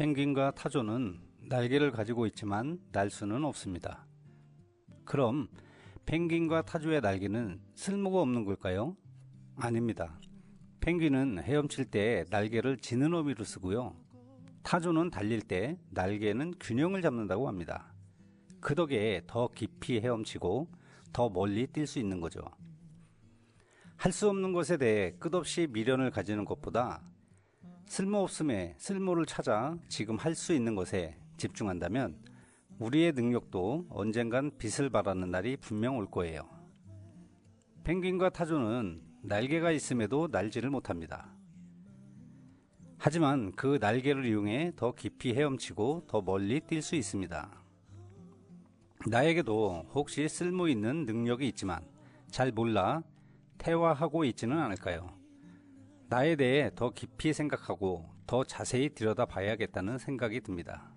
펭귄과 타조는 날개를 가지고 있지만 날 수는 없습니다. 그럼 펭귄과 타조의 날개는 쓸모가 없는 걸까요? 아닙니다. 펭귄은 헤엄칠 때 날개를 지는 의미로 쓰고요. 타조는 달릴 때 날개는 균형을 잡는다고 합니다. 그 덕에 더 깊이 헤엄치고 더 멀리 뛸 수 있는 거죠. 할 수 없는 것에 대해 끝없이 미련을 가지는 것보다 쓸모없음에 쓸모를 찾아 지금 할 수 있는 것에 집중한다면 우리의 능력도 언젠간 빛을 발하는 날이 분명 올 거예요. 펭귄과 타조는 날개가 있음에도 날지를 못합니다. 하지만 그 날개를 이용해 더 깊이 헤엄치고 더 멀리 뛸 수 있습니다. 나에게도 혹시 쓸모있는 능력이 있지만 잘 몰라 태화하고 있지는 않을까요? 나에 대해 더 깊이 생각하고 더 자세히 들여다봐야겠다는 생각이 듭니다.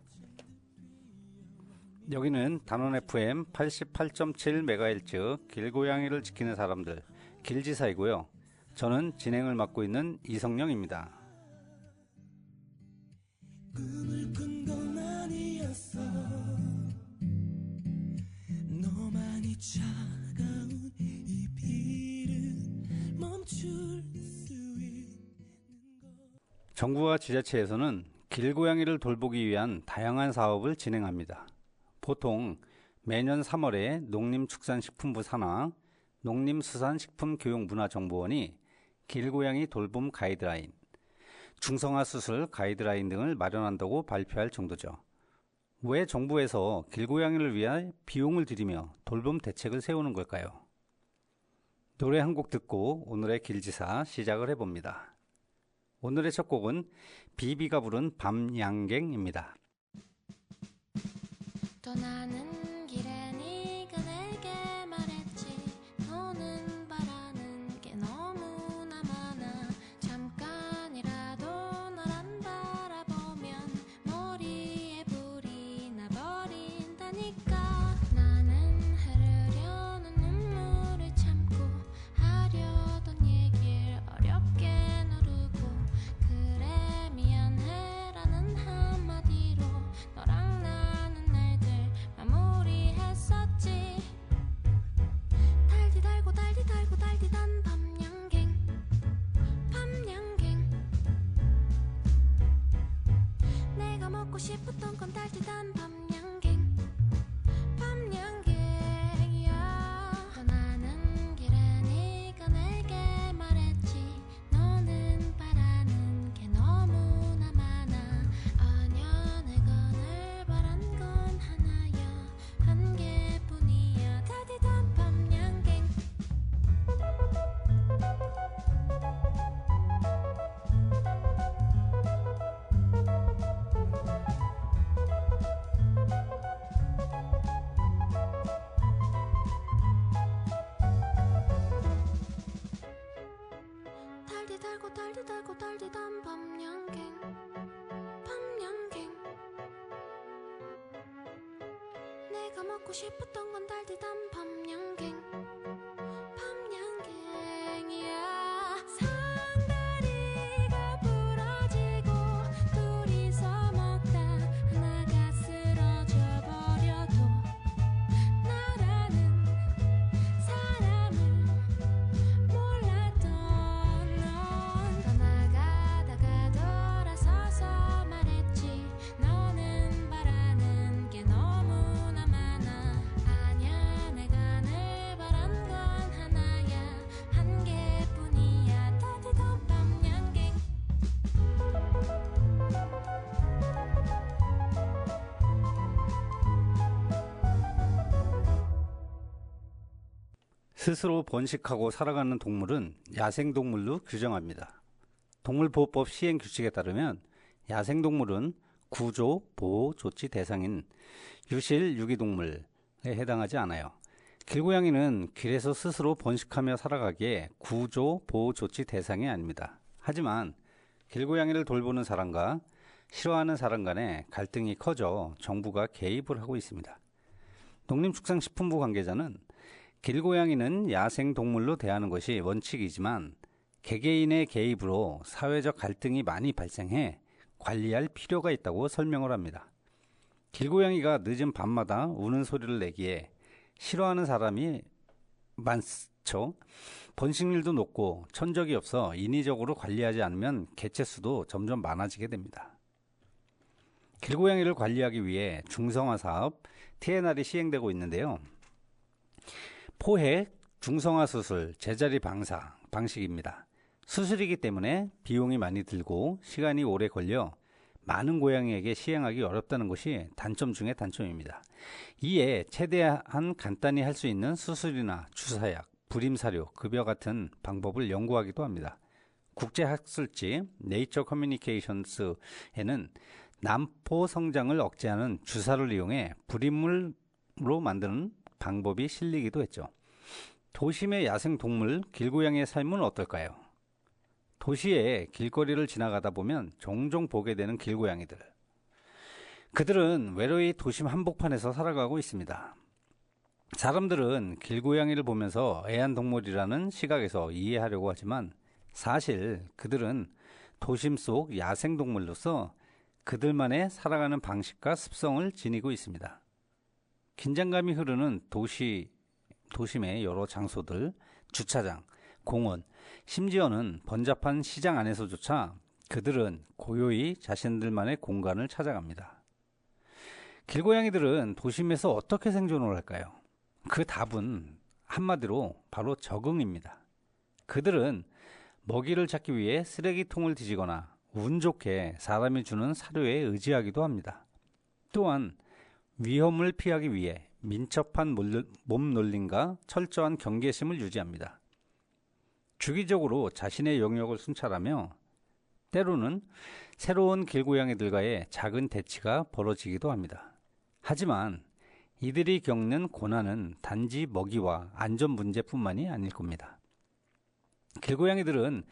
여기는 단원 FM 88.7MHz 길고양이를 지키는 사람들 길지사이고요. 저는 진행을 맡고 있는 이성령입니다. 꿈을 꾼 건 아니었어. 너만이 차가운 이 비를 멈출 수 있는 것. 정부와 지자체에서는 길고양이를 돌보기 위한 다양한 사업을 진행합니다. 보통 매년 3월에 농림축산식품부 산하 농림수산식품교육문화정보원이 길고양이 돌봄 가이드라인, 중성화 수술 가이드라인 등을 마련한다고 발표할 정도죠. 왜 정부에서 길고양이를 위해 비용을 들이며 돌봄 대책을 세우는 걸까요? 노래 한 곡 듣고 오늘의 길지사 시작을 해봅니다. 오늘의 첫 곡은 비비가 부른 밤양갱입니다. 떠나는 길에 네가 내게 말했지. 너는 바라는 게 너무나 많아. 잠깐이라도 널 안 바라보면 머리에 불이 나버린다니까. 나는 흐르려는 눈물을 참고 하려던 얘길 어렵게 누르고 그래 미안해라는 한마디로 너랑 나는 날들 마무리했었지. 달디 달고 달디 달고 달디단 밤양갱 밤양갱. 내가 먹고 싶었던 건 달디단 밤양갱 밤양갱이야. 떠나는 길에 네가 내게 말했지. 너는 바라는 게 너무나 많아. 아냐 내가 늘 바란 건 하나야. 한 개뿐이야. 달디단 밤양갱. 달디 달고 달디 달고 달디단 밤양갱 밤양갱. 내가 먹고 싶었던 건 달디단 밤양갱 밤양갱이야. 상다리가 부러지고 둘이서 먹다 하나가 쓰러져 버려도 나라는 사람을 몰랐던 넌 떠나가다가 돌아서서 말했지. 너는 바라는 게 너무나 많아. 아냐 내가 늘 바란 건 하나야. 한 개뿐이야. 따뜻한 밤양갱. 스스로 번식하고 살아가는 동물은 야생동물로 규정합니다. 동물보호법 시행규칙에 따르면 야생동물은 구조 보호 조치 대상인 유실 유기동물에 해당하지 않아요. 길고양이는 길에서 스스로 번식하며 살아가기에 구조 보호 조치 대상이 아닙니다. 하지만 길고양이를 돌보는 사람과 싫어하는 사람 간의 갈등이 커져 정부가 개입을 하고 있습니다. 농림축산식품부 관계자는 길고양이는 야생동물로 대하는 것이 원칙이지만 개개인의 개입으로 사회적 갈등이 많이 발생해 관리할 필요가 있다고 설명을 합니다. 길고양이가 늦은 밤마다 우는 소리를 내기에 싫어하는 사람이 많죠. 번식률도 높고 천적이 없어 인위적으로 관리하지 않으면 개체수도 점점 많아지게 됩니다. 길고양이를 관리하기 위해 중성화 사업 TNR이 시행되고 있는데요. 포획, 중성화 수술, 제자리 방사 방식입니다. 수술이기 때문에 비용이 많이 들고 시간이 오래 걸려 많은 고양이에게 시행하기 어렵다는 것이 단점 중의 단점입니다. 이에 최대한 간단히 할 수 있는 수술이나 주사약, 불임사료, 급여 같은 방법을 연구하기도 합니다. 국제학술지 네이처 커뮤니케이션스에는 난포 성장을 억제하는 주사를 이용해 불임물로 만드는 방법이 실리기도 했죠. 도심의 야생동물 길고양이의 삶은 어떨까요? 도시의 길거리를 지나가다 보면 종종 보게 되는 길고양이들. 그들은 외로이 도심 한복판에서 살아가고 있습니다. 사람들은 길고양이를 보면서 애완동물이라는 시각에서 이해하려고 하지만 사실 그들은 도심 속 야생동물로서 그들만의 살아가는 방식과 습성을 지니고 있습니다. 긴장감이 흐르는 도심의 여러 장소들, 주차장, 공원, 심지어는 번잡한 시장 안에서조차 그들은 고요히 자신들만의 공간을 찾아갑니다. 길고양이들은 도심에서 어떻게 생존을 할까요? 그 답은 한마디로 바로 적응입니다. 그들은 먹이를 찾기 위해 쓰레기통을 뒤지거나 운 좋게 사람이 주는 사료에 의지하기도 합니다. 또한 위험을 피하기 위해 민첩한 몸놀림과 철저한 경계심을 유지합니다. 주기적으로 자신의 영역을 순찰하며 때로는 새로운 길고양이들과의 작은 대치가 벌어지기도 합니다. 하지만 이들이 겪는 고난은 단지 먹이와 안전 문제뿐만이 아닐 겁니다. 길고양이들은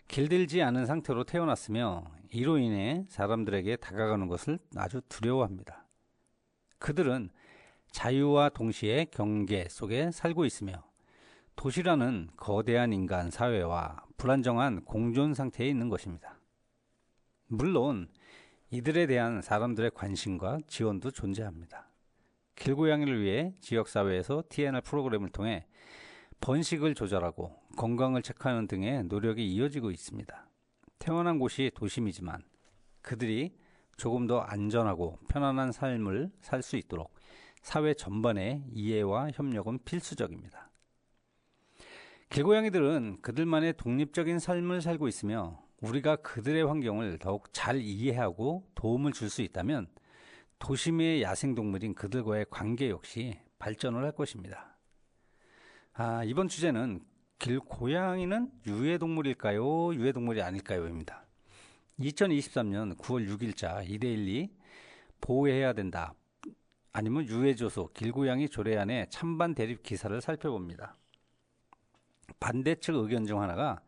길들지 않은 상태로 태어났으며 이로 인해 사람들에게 다가가는 것을 아주 두려워합니다. 그들은 자유와 동시에 경계 속에 살고 있으며 도시라는 거대한 인간 사회와 불안정한 공존 상태에 있는 것입니다. 물론 이들에 대한 사람들의 관심과 지원도 존재합니다. 길고양이를 위해 지역사회에서 TNR 프로그램을 통해 번식을 조절하고 건강을 체크하는 등의 노력이 이어지고 있습니다. 태어난 곳이 도심이지만 그들이 조금 더 안전하고 편안한 삶을 살 수 있도록 사회 전반의 이해와 협력은 필수적입니다. 길고양이들은 그들만의 독립적인 삶을 살고 있으며 우리가 그들의 환경을 더욱 잘 이해하고 도움을 줄 수 있다면 도심의 야생동물인 그들과의 관계 역시 발전을 할 것입니다. 이번 주제는 길고양이는 유해동물일까요? 유해동물이 아닐까요? 입니다. 2023년 9월 6일자 이데일리 보호해야 된다. 아니면 유해조소 길고양이 조례안의 찬반 대립 기사를 살펴봅니다. 반대측 의견 중 하나가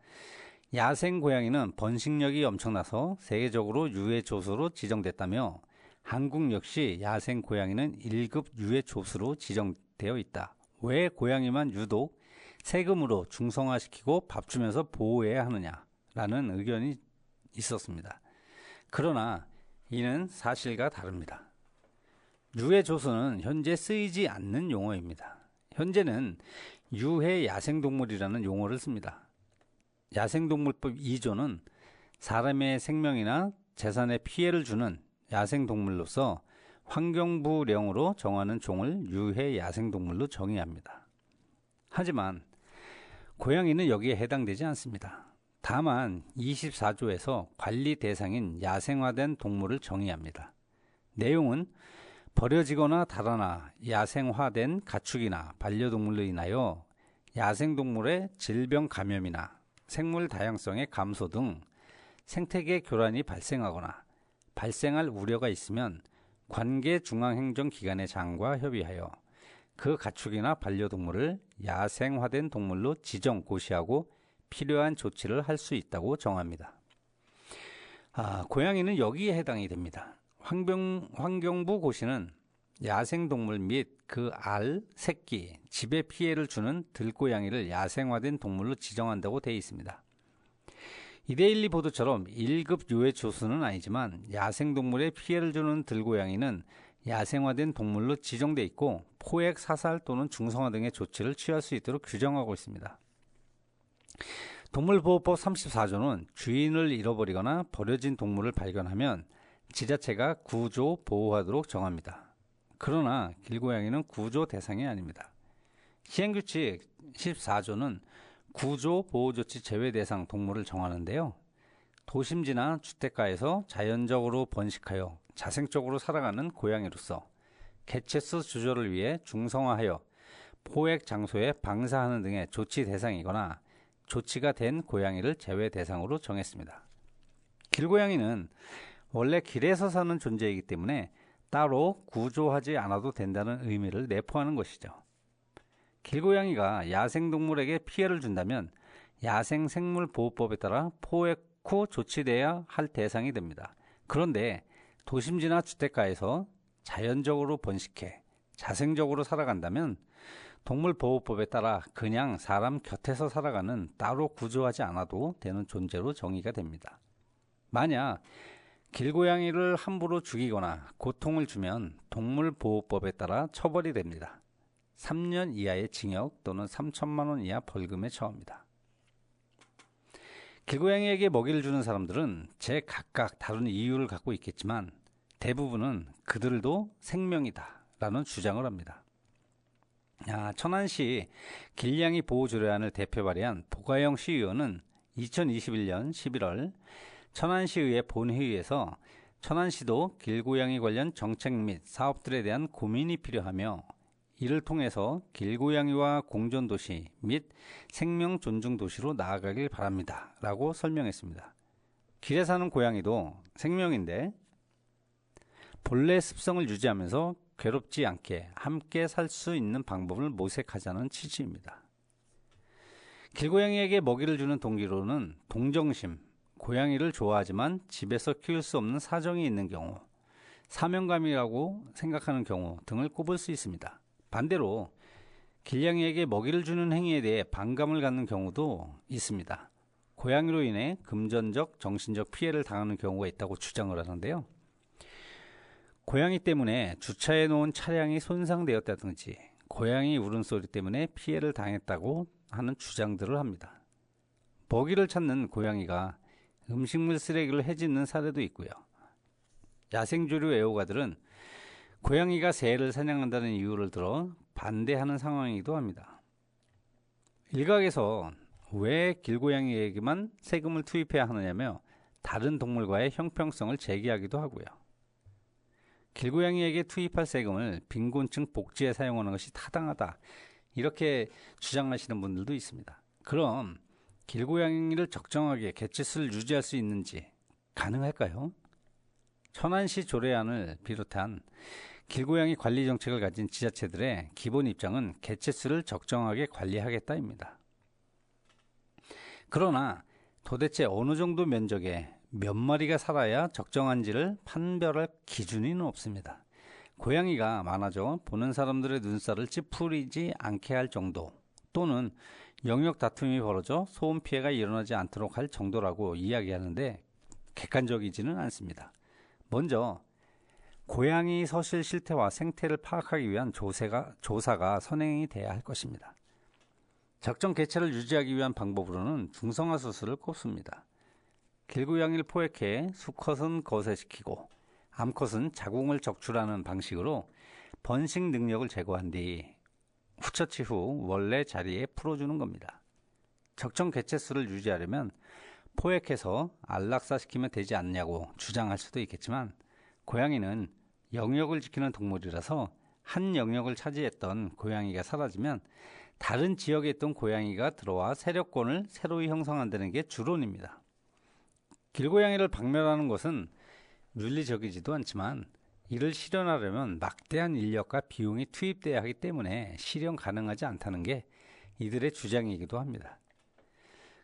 야생 고양이는 번식력이 엄청나서 세계적으로 유해조소로 지정됐다며 한국 역시 야생 고양이는 1급 유해조소로 지정되어 있다. 왜 고양이만 유독 세금으로 중성화시키고 밥 주면서 보호해야 하느냐라는 의견이 있었습니다. 그러나 이는 사실과 다릅니다. 유해조소는 현재 쓰이지 않는 용어입니다. 현재는 유해 야생동물이라는 용어를 씁니다. 야생동물법 2조는 사람의 생명이나 재산에 피해를 주는 야생동물로서 환경부령으로 정하는 종을 유해 야생동물로 정의합니다. 하지만 고양이는 여기에 해당되지 않습니다. 다만 24조에서 관리 대상인 야생화된 동물을 정의합니다. 내용은 버려지거나 달아나 야생화된 가축이나 반려동물로 인하여 야생동물의 질병 감염이나 생물 다양성의 감소 등 생태계 교란이 발생하거나 발생할 우려가 있으면 관계 중앙행정기관의 장과 협의하여 그 가축이나 반려동물을 야생화된 동물로 지정 고시하고 필요한 조치를 할 수 있다고 정합니다. 고양이는 여기에 해당이 됩니다. 환경부 고시는 야생동물 및 그 알, 새끼, 집에 피해를 주는 들고양이를 야생화된 동물로 지정한다고 되어 있습니다. 이데일리 보도처럼 1급 요해 조수는 아니지만 야생동물에 피해를 주는 들고양이는 야생화된 동물로 지정돼 있고 포획, 사살 또는 중성화 등의 조치를 취할 수 있도록 규정하고 있습니다. 동물보호법 34조는 주인을 잃어버리거나 버려진 동물을 발견하면 지자체가 구조, 보호하도록 정합니다. 그러나 길고양이는 구조 대상이 아닙니다. 시행규칙 14조는 구조, 보호조치 제외 대상 동물을 정하는데요. 도심지나 주택가에서 자연적으로 번식하여 자생적으로 살아가는 고양이로서 개체수 조절을 위해 중성화하여 포획 장소에 방사하는 등의 조치 대상이거나 조치가 된 고양이를 제외 대상으로 정했습니다. 길고양이는 원래 길에서 사는 존재이기 때문에 따로 구조하지 않아도 된다는 의미를 내포하는 것이죠. 길고양이가 야생동물에게 피해를 준다면 야생생물보호법에 따라 포획 후 조치돼야 할 대상이 됩니다. 그런데 도심지나 주택가에서 자연적으로 번식해 자생적으로 살아간다면 동물보호법에 따라 그냥 사람 곁에서 살아가는 따로 구조하지 않아도 되는 존재로 정의가 됩니다. 만약 길고양이를 함부로 죽이거나 고통을 주면 동물보호법에 따라 처벌이 됩니다. 3년 이하의 징역 또는 3천만 원 이하 벌금에 처합니다. 길고양이에게 먹이를 주는 사람들은 제각각 다른 이유를 갖고 있겠지만 대부분은 그들도 생명이다 라는 주장을 합니다. 천안시 길냥이 보호조례안을 대표 발의한 보가영 시의원은 2021년 11월 천안시의회 본회의에서 천안시도 길고양이 관련 정책 및 사업들에 대한 고민이 필요하며 이를 통해서 길고양이와 공존도시 및 생명존중도시로 나아가길 바랍니다 라고 설명했습니다. 길에 사는 고양이도 생명인데 본래 습성을 유지하면서 괴롭지 않게 함께 살 수 있는 방법을 모색하자는 취지입니다. 길고양이에게 먹이를 주는 동기로는 동정심, 고양이를 좋아하지만 집에서 키울 수 없는 사정이 있는 경우, 사명감이라고 생각하는 경우 등을 꼽을 수 있습니다. 반대로 길냥이에게 먹이를 주는 행위에 대해 반감을 갖는 경우도 있습니다. 고양이로 인해 금전적, 정신적 피해를 당하는 경우가 있다고 주장을 하는데요. 고양이 때문에 주차해 놓은 차량이 손상되었다든지 고양이 울음소리 때문에 피해를 당했다고 하는 주장들을 합니다. 먹이를 찾는 고양이가 음식물 쓰레기를 해짓는 사례도 있고요. 야생조류 애호가들은 고양이가 새를 사냥한다는 이유를 들어 반대하는 상황이기도 합니다. 일각에서 왜 길고양이에게만 세금을 투입해야 하느냐며 다른 동물과의 형평성을 제기하기도 하고요. 길고양이에게 투입할 세금을 빈곤층 복지에 사용하는 것이 타당하다 이렇게 주장하시는 분들도 있습니다. 그럼 길고양이를 적정하게 개체수를 유지할 수 있는지 가능할까요? 천안시 조례안을 비롯한 길고양이 관리 정책을 가진 지자체들의 기본 입장은 개체수를 적정하게 관리하겠다입니다. 그러나 도대체 어느 정도 면적에 몇 마리가 살아야 적정한지를 판별할 기준이 없습니다. 고양이가 많아져 보는 사람들의 눈살을 찌푸리지 않게 할 정도 또는 영역 다툼이 벌어져 소음 피해가 일어나지 않도록 할 정도라고 이야기하는데 객관적이지는 않습니다. 먼저 고양이 서실 실태와 생태를 파악하기 위한 조사가 선행이 돼야 할 것입니다. 적정 개체를 유지하기 위한 방법으로는 중성화 수술을 꼽습니다. 길고양이를 포획해 수컷은 거세시키고 암컷은 자궁을 적출하는 방식으로 번식 능력을 제거한 뒤 후처치 후 원래 자리에 풀어주는 겁니다. 적정 개체수를 유지하려면 포획해서 안락사시키면 되지 않냐고 주장할 수도 있겠지만 고양이는 영역을 지키는 동물이라서 한 영역을 차지했던 고양이가 사라지면 다른 지역에 있던 고양이가 들어와 세력권을 새로이 형성한다는 게 주론입니다. 길고양이를 박멸하는 것은 윤리적이지도 않지만 이를 실현하려면 막대한 인력과 비용이 투입돼야 하기 때문에 실현 가능하지 않다는 게 이들의 주장이기도 합니다.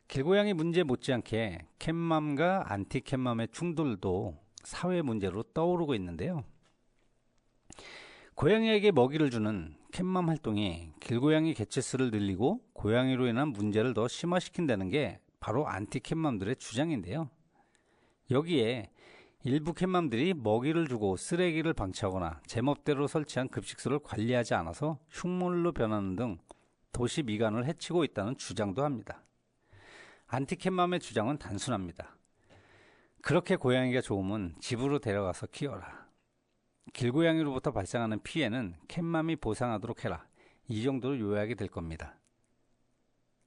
길고양이 문제 못지않게 캣맘과 안티캣맘의 충돌도 사회 문제로 떠오르고 있는데요. 고양이에게 먹이를 주는 캣맘 활동이 길고양이 개체수를 늘리고 고양이로 인한 문제를 더 심화시킨다는 게 바로 안티캣맘들의 주장인데요. 여기에 일부 캣맘들이 먹이를 주고 쓰레기를 방치하거나 제멋대로 설치한 급식소를 관리하지 않아서 흉물로 변하는 등 도시 미관을 해치고 있다는 주장도 합니다. 안티캣맘의 주장은 단순합니다. 그렇게 고양이가 좋으면 집으로 데려가서 키워라. 길고양이로부터 발생하는 피해는 캣맘이 보상하도록 해라. 이 정도로 요약이 될 겁니다.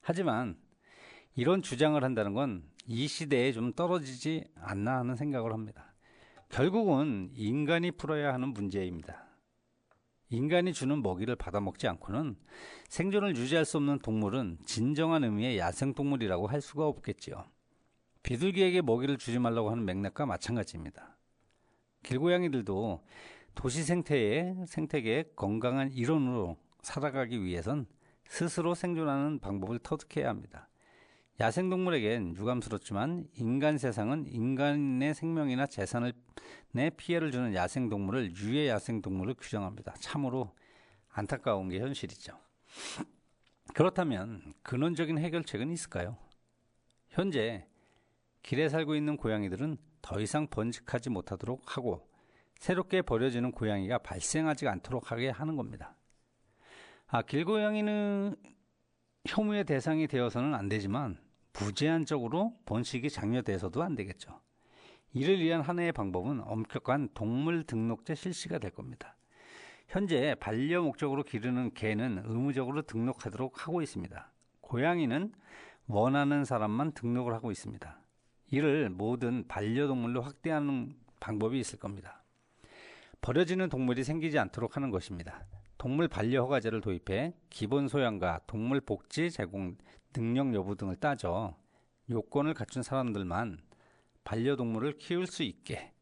하지만 이런 주장을 한다는 건 이 시대에 좀 떨어지지 않나 하는 생각을 합니다. 결국은 인간이 풀어야 하는 문제입니다. 인간이 주는 먹이를 받아먹지 않고는 생존을 유지할 수 없는 동물은 진정한 의미의 야생동물이라고 할 수가 없겠지요. 비둘기에게 먹이를 주지 말라고 하는 맥락과 마찬가지입니다. 길고양이들도 도시 생태계의 건강한 일원으로 살아가기 위해선 스스로 생존하는 방법을 터득해야 합니다. 야생동물에겐 유감스럽지만 인간 세상은 인간의 생명이나 재산에 피해를 주는 야생동물을 유해 야생동물로 규정합니다. 참으로 안타까운 게 현실이죠. 그렇다면 근원적인 해결책은 있을까요? 현재 길에 살고 있는 고양이들은 더 이상 번식하지 못하도록 하고 새롭게 버려지는 고양이가 발생하지 않도록 하게 하는 겁니다. 길고양이는 혐오의 대상이 되어서는 안 되지만 무제한적으로 번식이 장려돼서도 안 되겠죠. 이를 위한 하나의 방법은 엄격한 동물 등록제 실시가 될 겁니다. 현재 반려 목적으로 기르는 개는 의무적으로 등록하도록 하고 있습니다. 고양이는 원하는 사람만 등록을 하고 있습니다. 이를 모든 반려동물로 확대하는 방법이 있을 겁니다. 버려지는 동물이 생기지 않도록 하는 것입니다. 동물 반려 허가제를 도입해 기본 소양과 동물 복지 제공 능력 여부 등을 따져 요건을 갖춘 사람들만 반려동물을 키울 수 있게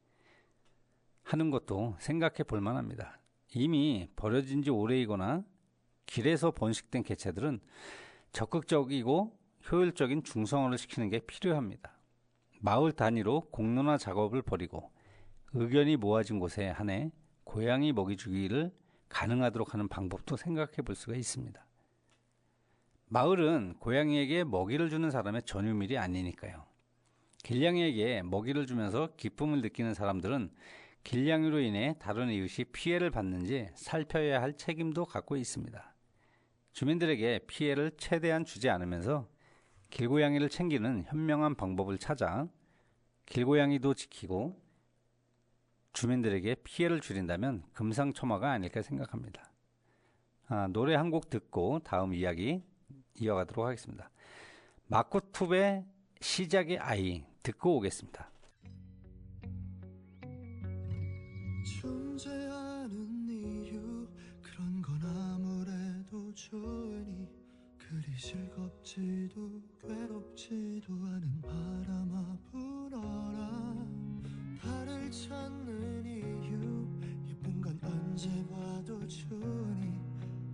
하는 것도 생각해 볼 만합니다. 이미 버려진 지 오래이거나 길에서 번식된 개체들은 적극적이고 효율적인 중성화를 시키는 게 필요합니다. 마을 단위로 공론화 작업을 벌이고 의견이 모아진 곳에 한해 고양이 먹이 주기를 가능하도록 하는 방법도 생각해 볼 수가 있습니다. 마을은 고양이에게 먹이를 주는 사람의 전유밀이 아니니까요. 길냥이에게 먹이를 주면서 기쁨을 느끼는 사람들은 길냥이로 인해 다른 이웃이 피해를 받는지 살펴야 할 책임도 갖고 있습니다. 주민들에게 피해를 최대한 주지 않으면서 길고양이를 챙기는 현명한 방법을 찾아 길고양이도 지키고 주민들에게 피해를 줄인다면 금상첨화가 아닐까 생각합니다. 노래 한 곡 듣고 다음 이야기 이어가도록 하겠습니다. 마코투의 시작의 아이 듣고 오겠습니다. 존재하는 이유 그런 건 아무래도 좋으니 그리 즐겁지도 괴롭지도 않은 바람아 불어라. 달을 찾는 이유 예쁜 건 언제 봐도 좋으니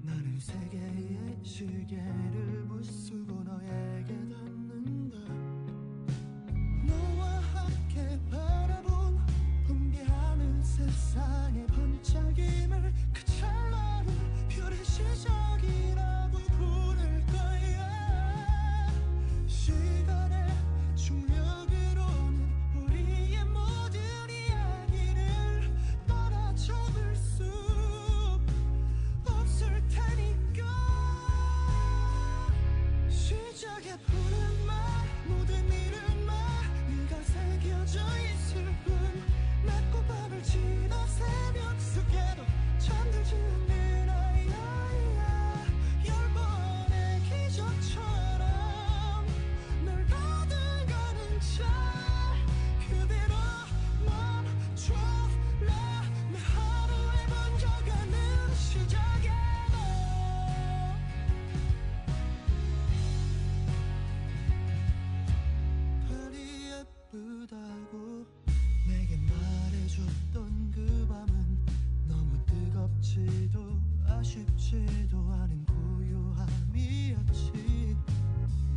나는 세계의 시계를 부수고 너에게 닿는다. 너와 함께 바라본 분개하는 세상의 반짝임을 그 찰나를 별의 시작이라고 부를 거야. 시간의 중력으로는 우리의 모든 이야기를 따라 적을 수 없을 테니까. 시작의 푸른 말 모든 이름만 네가 새겨져 있을 뿐 낮고 밤을 지나 새벽 속에도 잠들지 않는 아이야. 열 번의 기적처럼 널 받아가는 차 그대로 멈춰라. 내 하루에 번져가는 시작에 너 별이 예쁘다고 내게 말해줬던 그 밤은 너무 뜨겁지도 아쉽지도 않은 고요함이었지.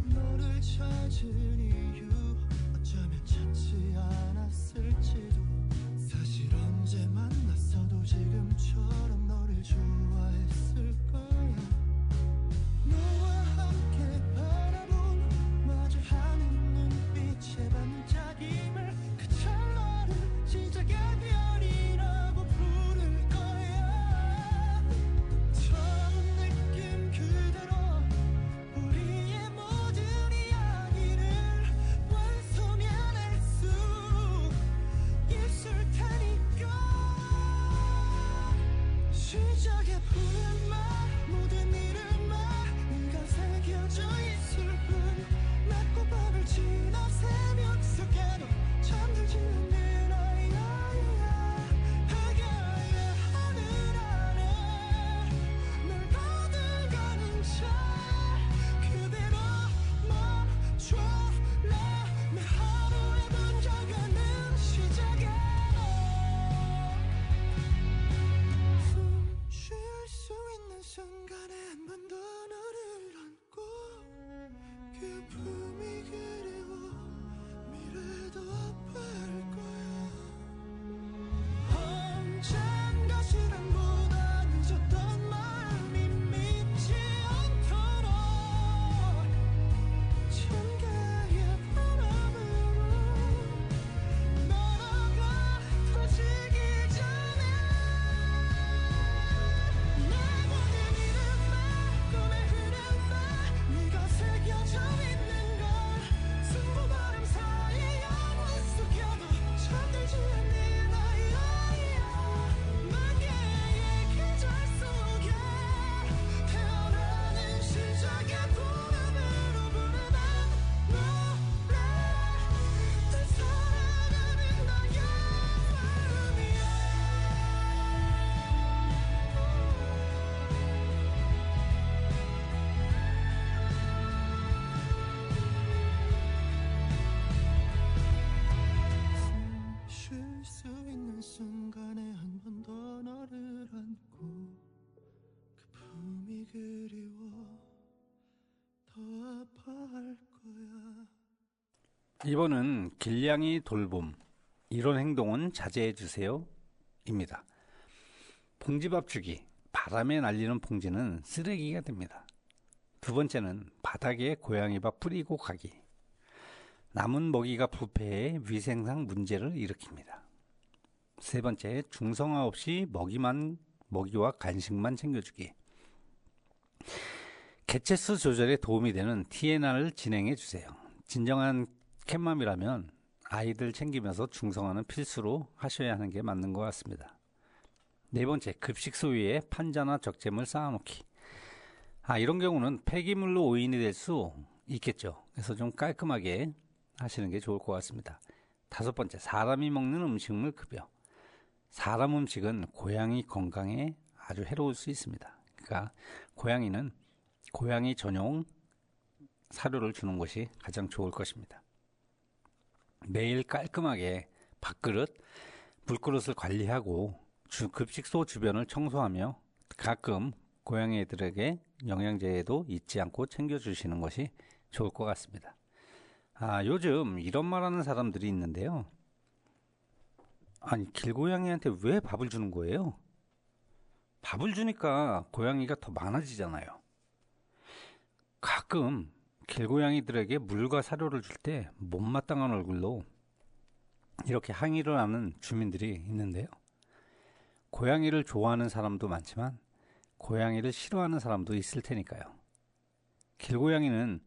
너를 찾은 이유 어쩌면 찾지 않았을지도. 사실 언제 만났어도 지금처럼 너를 좋아했을 거야. 너와 함께 바라본 마주하는 그리워 더 아파할 거야. 이번은 길냥이 돌봄, 이런 행동은 자제해주세요 입니다. 봉지밥 주기, 바람에 날리는 봉지는 쓰레기가 됩니다. 두 번째는 바닥에 고양이밥 뿌리고 가기, 남은 먹이가 부패해 위생상 문제를 일으킵니다. 세 번째, 중성화 없이 먹이와 간식만 챙겨주기, 개체수 조절에 도움이 되는 TNR을 진행해 주세요. 진정한 캣맘이라면 아이들 챙기면서 중성화는 필수로 하셔야 하는 게 맞는 것 같습니다. 네 번째, 급식소 위에 판자나 적재물 쌓아놓기. 이런 경우는 폐기물로 오인이 될 수 있겠죠. 그래서 좀 깔끔하게 하시는 게 좋을 것 같습니다. 다섯 번째, 사람이 먹는 음식물 급여. 사람 음식은 고양이 건강에 아주 해로울 수 있습니다. 그러니까 고양이는 고양이 전용 사료를 주는 것이 가장 좋을 것입니다. 매일 깔끔하게 밥그릇, 물그릇을 관리하고 급식소 주변을 청소하며 가끔 고양이들에게 영양제도 잊지 않고 챙겨주시는 것이 좋을 것 같습니다. 요즘 이런 말하는 사람들이 있는데요. 아니, 길고양이한테 왜 밥을 주는 거예요? 밥을 주니까 고양이가 더 많아지잖아요. 가끔 길고양이들에게 물과 사료를 줄 때 못마땅한 얼굴로 이렇게 항의를 하는 주민들이 있는데요. 고양이를 좋아하는 사람도 많지만 고양이를 싫어하는 사람도 있을 테니까요. 길고양이는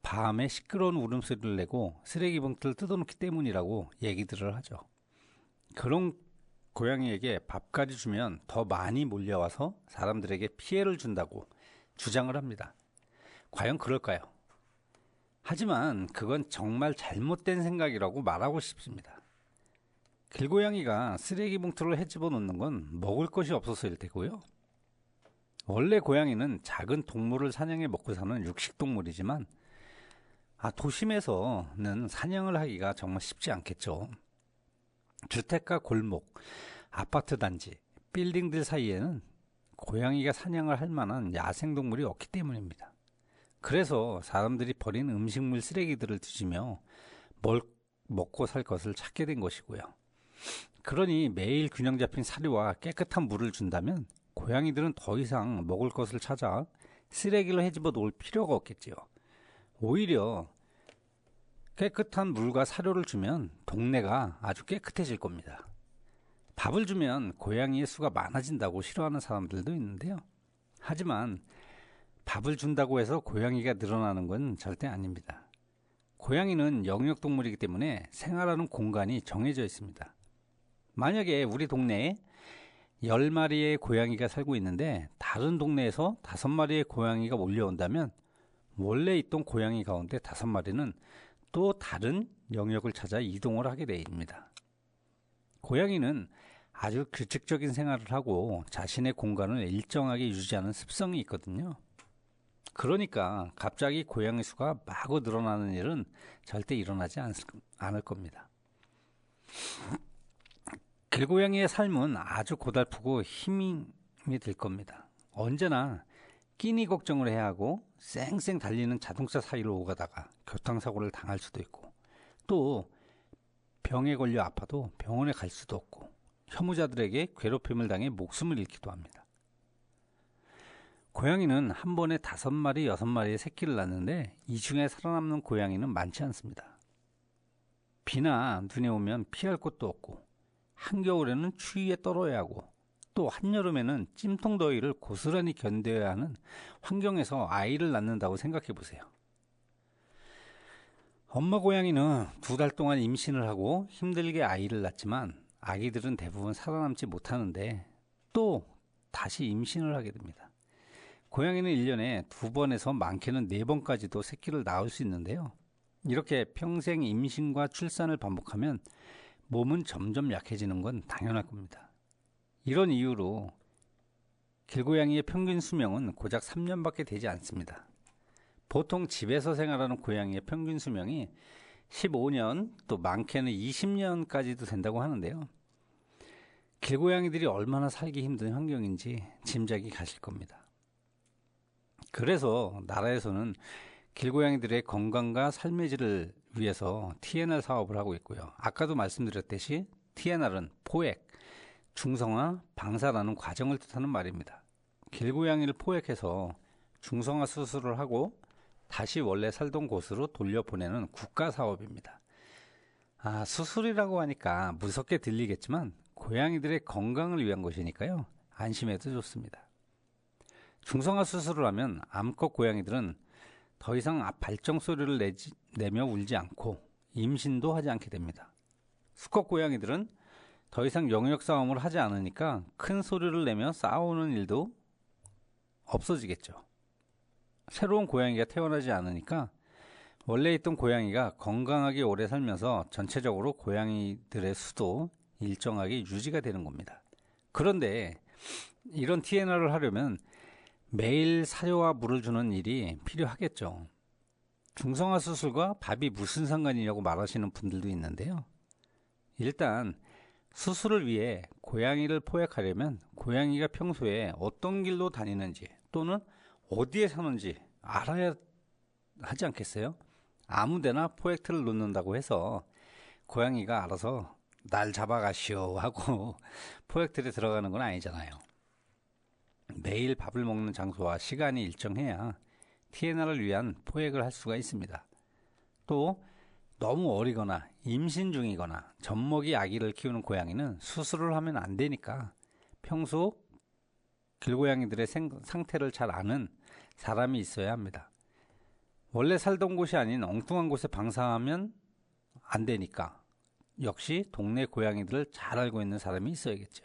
밤에 시끄러운 울음소리를 내고 쓰레기 봉투를 뜯어놓기 때문이라고 얘기들을 하죠. 그런 고양이에게 밥까지 주면 더 많이 몰려와서 사람들에게 피해를 준다고 주장을 합니다. 과연 그럴까요? 하지만 그건 정말 잘못된 생각이라고 말하고 싶습니다. 길고양이가 쓰레기 봉투를 헤집어 놓는 건 먹을 것이 없어서일 테고요. 원래 고양이는 작은 동물을 사냥해 먹고 사는 육식동물이지만 도심에서는 사냥을 하기가 정말 쉽지 않겠죠. 주택가 골목, 아파트 단지, 빌딩들 사이에는 고양이가 사냥을 할 만한 야생동물이 없기 때문입니다. 그래서 사람들이 버린 음식물 쓰레기들을 뒤지며 먹고 살 것을 찾게 된 것이고요. 그러니 매일 균형 잡힌 사료와 깨끗한 물을 준다면 고양이들은 더 이상 먹을 것을 찾아 쓰레기를 헤집어 놓을 필요가 없겠지요. 오히려 깨끗한 물과 사료를 주면 동네가 아주 깨끗해질 겁니다. 밥을 주면 고양이의 수가 많아진다고 싫어하는 사람들도 있는데요. 하지만 밥을 준다고 해서 고양이가 늘어나는 건 절대 아닙니다. 고양이는 영역동물이기 때문에 생활하는 공간이 정해져 있습니다. 만약에 우리 동네에 10마리의 고양이가 살고 있는데 다른 동네에서 5마리의 고양이가 몰려온다면 원래 있던 고양이 가운데 5마리는 또 다른 영역을 찾아 이동을 하게 됩니다. 고양이는 아주 규칙적인 생활을 하고 자신의 공간을 일정하게 유지하는 습성이 있거든요. 그러니까 갑자기 고양이 수가 마구 늘어나는 일은 절대 일어나지 않을 겁니다. 길고양이의 삶은 아주 고달프고 힘이 들 겁니다. 언제나 끼니 걱정을 해야 하고 쌩쌩 달리는 자동차 사이를 오가다가 교통사고를 당할 수도 있고 또 병에 걸려 아파도 병원에 갈 수도 없고 혐오자들에게 괴롭힘을 당해 목숨을 잃기도 합니다. 고양이는 한 번에 5마리, 6마리의 새끼를 낳는데 이 중에 살아남는 고양이는 많지 않습니다. 비나 눈이 오면 피할 곳도 없고 한겨울에는 추위에 떨어야 하고 또 한여름에는 찜통 더위를 고스란히 견뎌야 하는 환경에서 아이를 낳는다고 생각해 보세요. 엄마 고양이는 2달 동안 임신을 하고 힘들게 아이를 낳지만 아기들은 대부분 살아남지 못하는데 또 다시 임신을 하게 됩니다. 고양이는 1년에 2번에서 많게는 4번까지도 새끼를 낳을 수 있는데요. 이렇게 평생 임신과 출산을 반복하면 몸은 점점 약해지는 건 당연할 겁니다. 이런 이유로 길고양이의 평균 수명은 고작 3년밖에 되지 않습니다. 보통 집에서 생활하는 고양이의 평균 수명이 15년 또 많게는 20년까지도 된다고 하는데요. 길고양이들이 얼마나 살기 힘든 환경인지 짐작이 가실 겁니다. 그래서 나라에서는 길고양이들의 건강과 삶의 질을 위해서 TNR 사업을 하고 있고요. 아까도 말씀드렸듯이 TNR은 포획, 중성화, 방사라는 과정을 뜻하는 말입니다. 길고양이를 포획해서 중성화 수술을 하고 다시 원래 살던 곳으로 돌려보내는 국가 사업입니다. 수술이라고 하니까 무섭게 들리겠지만 고양이들의 건강을 위한 것이니까요. 안심해도 좋습니다. 중성화 수술을 하면 암컷 고양이들은 더 이상 발정 소리를 내며 울지 않고 임신도 하지 않게 됩니다. 수컷 고양이들은 더 이상 영역 싸움을 하지 않으니까 큰 소리를 내며 싸우는 일도 없어지겠죠. 새로운 고양이가 태어나지 않으니까 원래 있던 고양이가 건강하게 오래 살면서 전체적으로 고양이들의 수도 일정하게 유지가 되는 겁니다. 그런데 이런 TNR을 하려면 매일 사료와 물을 주는 일이 필요하겠죠. 중성화 수술과 밥이 무슨 상관이냐고 말하시는 분들도 있는데요. 일단 수술을 위해 고양이를 포획하려면 고양이가 평소에 어떤 길로 다니는지 또는 어디에 사는지 알아야 하지 않겠어요? 아무데나 포획틀을 놓는다고 해서 고양이가 알아서 날 잡아가시오 하고 포획틀에 들어가는 건 아니잖아요. 매일 밥을 먹는 장소와 시간이 일정해야 TNR을 위한 포획을 할 수가 있습니다. 또 너무 어리거나 임신 중이거나 젖먹이 아기를 키우는 고양이는 수술을 하면 안 되니까 평소 길고양이들의 상태를 잘 아는 사람이 있어야 합니다. 원래 살던 곳이 아닌 엉뚱한 곳에 방사하면 안 되니까 역시 동네 고양이들을 잘 알고 있는 사람이 있어야겠죠.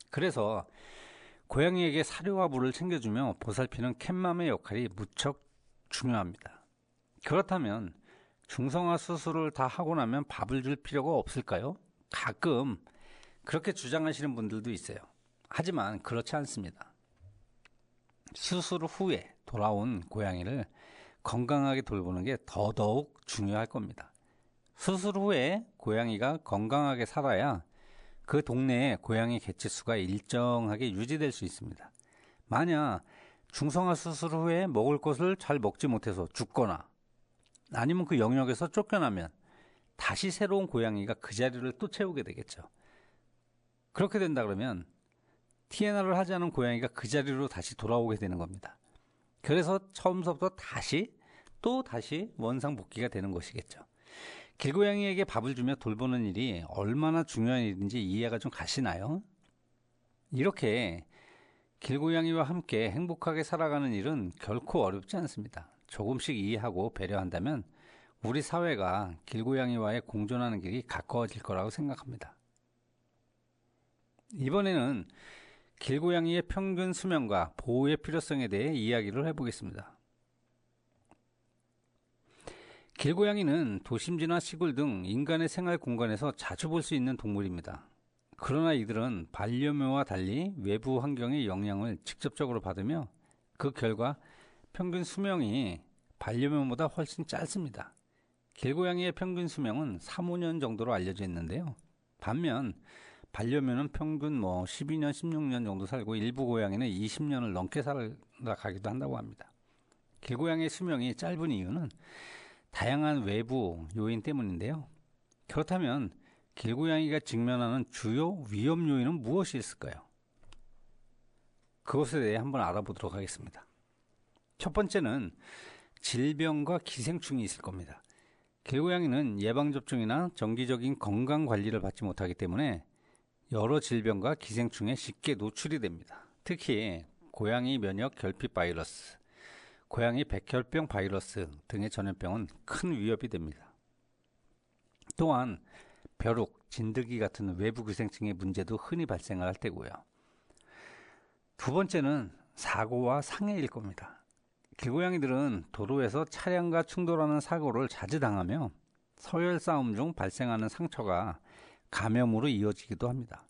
그래서 고양이에게 사료와 물을 챙겨주며 보살피는 캣맘의 역할이 무척 중요합니다. 그렇다면 중성화 수술을 다 하고 나면 밥을 줄 필요가 없을까요? 가끔 그렇게 주장하시는 분들도 있어요. 하지만 그렇지 않습니다. 수술 후에 돌아온 고양이를 건강하게 돌보는 게 더더욱 중요할 겁니다. 수술 후에 고양이가 건강하게 살아야 그 동네의 고양이 개체수가 일정하게 유지될 수 있습니다. 만약 중성화 수술 후에 먹을 것을 잘 먹지 못해서 죽거나 아니면 그 영역에서 쫓겨나면 다시 새로운 고양이가 그 자리를 또 채우게 되겠죠. 그렇게 된다 그러면 TNR을 하지 않은 고양이가 그 자리로 다시 돌아오게 되는 겁니다. 그래서 처음부터 다시 원상복귀가 되는 것이겠죠. 길고양이에게 밥을 주며 돌보는 일이 얼마나 중요한 일인지 이해가 좀 가시나요? 이렇게 길고양이와 함께 행복하게 살아가는 일은 결코 어렵지 않습니다. 조금씩 이해하고 배려한다면 우리 사회가 길고양이와의 공존하는 길이 가까워질 거라고 생각합니다. 이번에는 길고양이의 평균 수명과 보호의 필요성에 대해 이야기를 해보겠습니다. 길고양이는 도심지나 시골 등 인간의 생활 공간에서 자주 볼 수 있는 동물입니다. 그러나 이들은 반려묘와 달리 외부 환경의 영향을 직접적으로 받으며 그 결과 평균 수명이 반려묘보다 훨씬 짧습니다. 길고양이의 평균 수명은 3, 5년 정도로 알려져 있는데요. 반면 반려묘는 평균 12년, 16년 정도 살고 일부 고양이는 20년을 넘게 살아가기도 한다고 합니다. 길고양이의 수명이 짧은 이유는 다양한 외부 요인 때문인데요. 그렇다면 길고양이가 직면하는 주요 위험 요인은 무엇이 있을까요? 그것에 대해 한번 알아보도록 하겠습니다. 첫 번째는 질병과 기생충이 있을 겁니다. 길고양이는 예방접종이나 정기적인 건강관리를 받지 못하기 때문에 여러 질병과 기생충에 쉽게 노출이 됩니다. 특히 고양이 면역 결핍 바이러스, 고양이 백혈병 바이러스 등의 전염병은 큰 위협이 됩니다. 또한 벼룩, 진드기 같은 외부 기생충의 문제도 흔히 발생을 할 테고요. 두 번째는 사고와 상해일 겁니다. 길고양이들은 도로에서 차량과 충돌하는 사고를 자주 당하며 서열 싸움 중 발생하는 상처가 감염으로 이어지기도 합니다.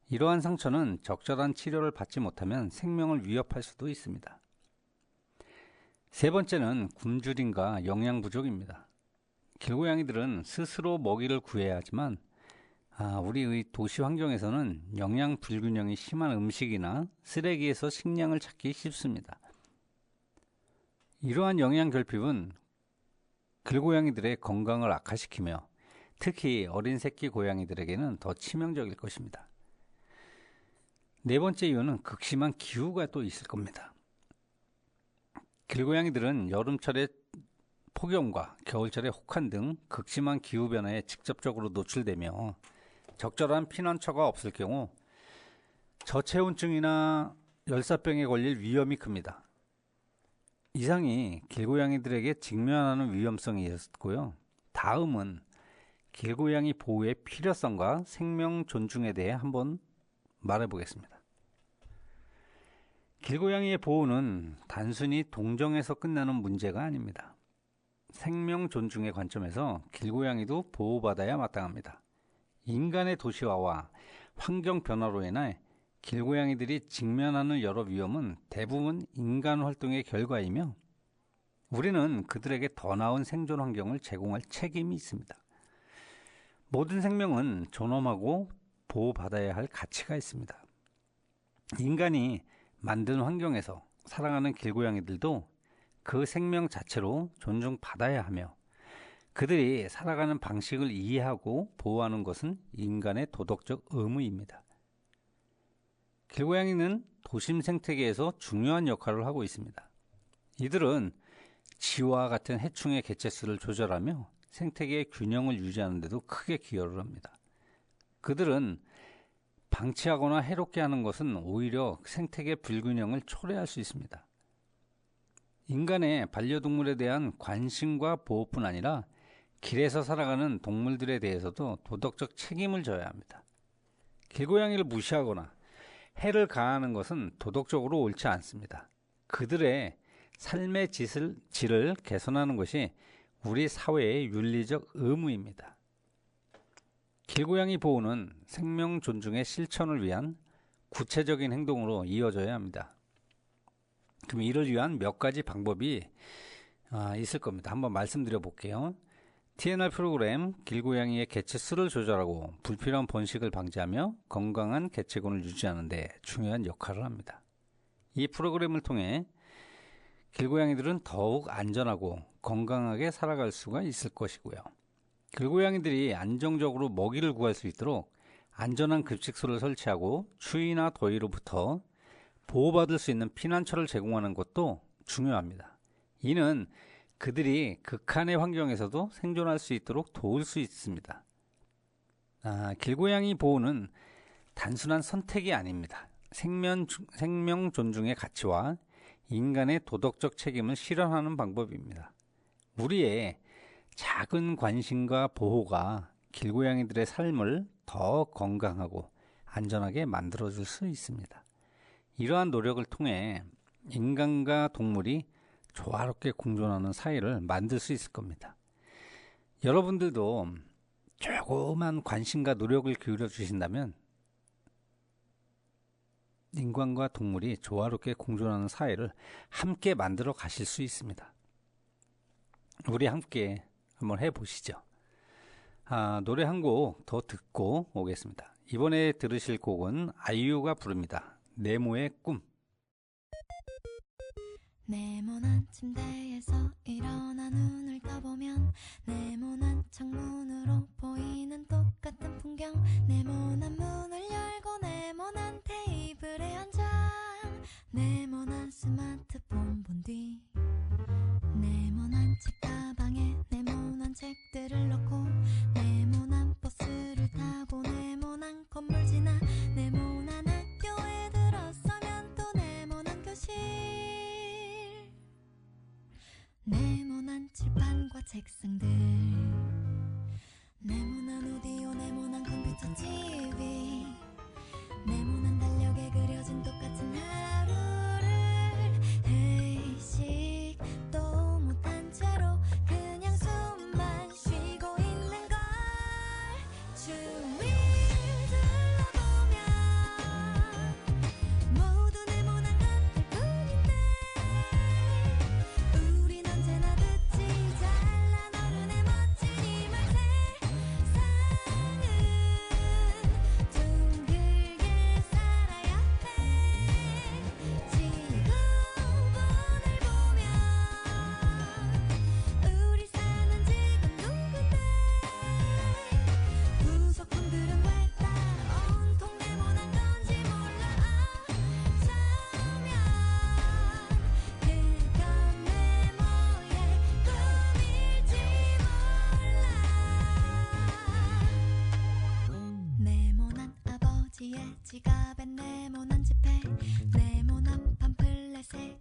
이러한 상처는 적절한 치료를 받지 못하면 생명을 위협할 수도 있습니다. 세 번째는 굶주림과 영양 부족입니다. 길고양이들은 스스로 먹이를 구해야 하지만 우리의 도시 환경에서는 영양 불균형이 심한 음식이나 쓰레기에서 식량을 찾기 쉽습니다. 이러한 영양 결핍은 길고양이들의 건강을 악화시키며 특히 어린 새끼 고양이들에게는 더 치명적일 것입니다. 네 번째 이유는 극심한 기후가 또 있을 겁니다. 길고양이들은 여름철에 폭염과 겨울철에 혹한 등 극심한 기후 변화에 직접적으로 노출되며 적절한 피난처가 없을 경우 저체온증이나 열사병에 걸릴 위험이 큽니다. 이상이 길고양이들에게 직면하는 위험성이 있었고요. 다음은 길고양이 보호의 필요성과 생명 존중에 대해 한번 말해보겠습니다. 길고양이의 보호는 단순히 동정에서 끝나는 문제가 아닙니다. 생명 존중의 관점에서 길고양이도 보호받아야 마땅합니다. 인간의 도시화와 환경 변화로 인해 길고양이들이 직면하는 여러 위험은 대부분 인간 활동의 결과이며 우리는 그들에게 더 나은 생존 환경을 제공할 책임이 있습니다. 모든 생명은 존엄하고 보호받아야 할 가치가 있습니다. 인간이 만든 환경에서 살아가는 길고양이들도 그 생명 자체로 존중받아야 하며 그들이 살아가는 방식을 이해하고 보호하는 것은 인간의 도덕적 의무입니다. 길고양이는 도심 생태계에서 중요한 역할을 하고 있습니다. 이들은 쥐와 같은 해충의 개체수를 조절하며 생태계의 균형을 유지하는 데도 크게 기여를 합니다. 그들은 방치하거나 해롭게 하는 것은 오히려 생태계 불균형을 초래할 수 있습니다. 인간의 반려동물에 대한 관심과 보호뿐 아니라 길에서 살아가는 동물들에 대해서도 도덕적 책임을 져야 합니다. 길고양이를 무시하거나 해를 가하는 것은 도덕적으로 옳지 않습니다. 그들의 삶의 질을 개선하는 것이 우리 사회의 윤리적 의무입니다. 길고양이 보호는 생명 존중의 실천을 위한 구체적인 행동으로 이어져야 합니다. 그럼 이를 위한 몇 가지 방법이 있을 겁니다. 한번 말씀드려 볼게요. TNR 프로그램 길고양이의 개체 수를 조절하고 불필요한 번식을 방지하며 건강한 개체군을 유지하는 데 중요한 역할을 합니다. 이 프로그램을 통해 길고양이들은 더욱 안전하고 건강하게 살아갈 수가 있을 것이고요. 길고양이들이 안정적으로 먹이를 구할 수 있도록 안전한 급식소를 설치하고 추위나 더위로부터 보호받을 수 있는 피난처를 제공하는 것도 중요합니다. 이는 그들이 극한의 환경에서도 생존할 수 있도록 도울 수 있습니다. 길고양이 보호는 단순한 선택이 아닙니다. 생명 존중의 가치와 인간의 도덕적 책임을 실현하는 방법입니다. 우리의 작은 관심과 보호가 길고양이들의 삶을 더 건강하고 안전하게 만들어줄 수 있습니다. 이러한 노력을 통해 인간과 동물이 조화롭게 공존하는 사회를 만들 수 있을 겁니다. 여러분들도 조그만 관심과 노력을 기울여 주신다면 인간과 동물이 조화롭게 공존하는 사회를 함께 만들어 가실 수 있습니다. 우리 함께 한번 해보시죠. 노래 한 곡 더 듣고 오겠습니다. 이번에 들으실 곡은 아이유가 부릅니다. 네모의 꿈. 네모난 침대에서 일어나 눈을 떠보면 네모난 창문으로 보이는 똑같은 풍경 네모난 문을 열고 네모난 테이블에 앉아 네모난 스마트폰 본 뒤 네모난 책가방에 네모난 책들을 넣고 네모난 버스를 타고 네모난 건물 지나 네모난 학교에 들어서면 또 네모난 교실 네모난 칠판과 책상들 네모난 오디오 네모난 컴퓨터 TV 네모난 달력에 그려진 똑같은 하루를 회식도 못한 채로 그냥 숨만 쉬고 있는 걸 주위 둘러보면 모두 네모난 것들 뿐인데 우린 언제나 듣지 잘난 어른의 멋진 이말 세상은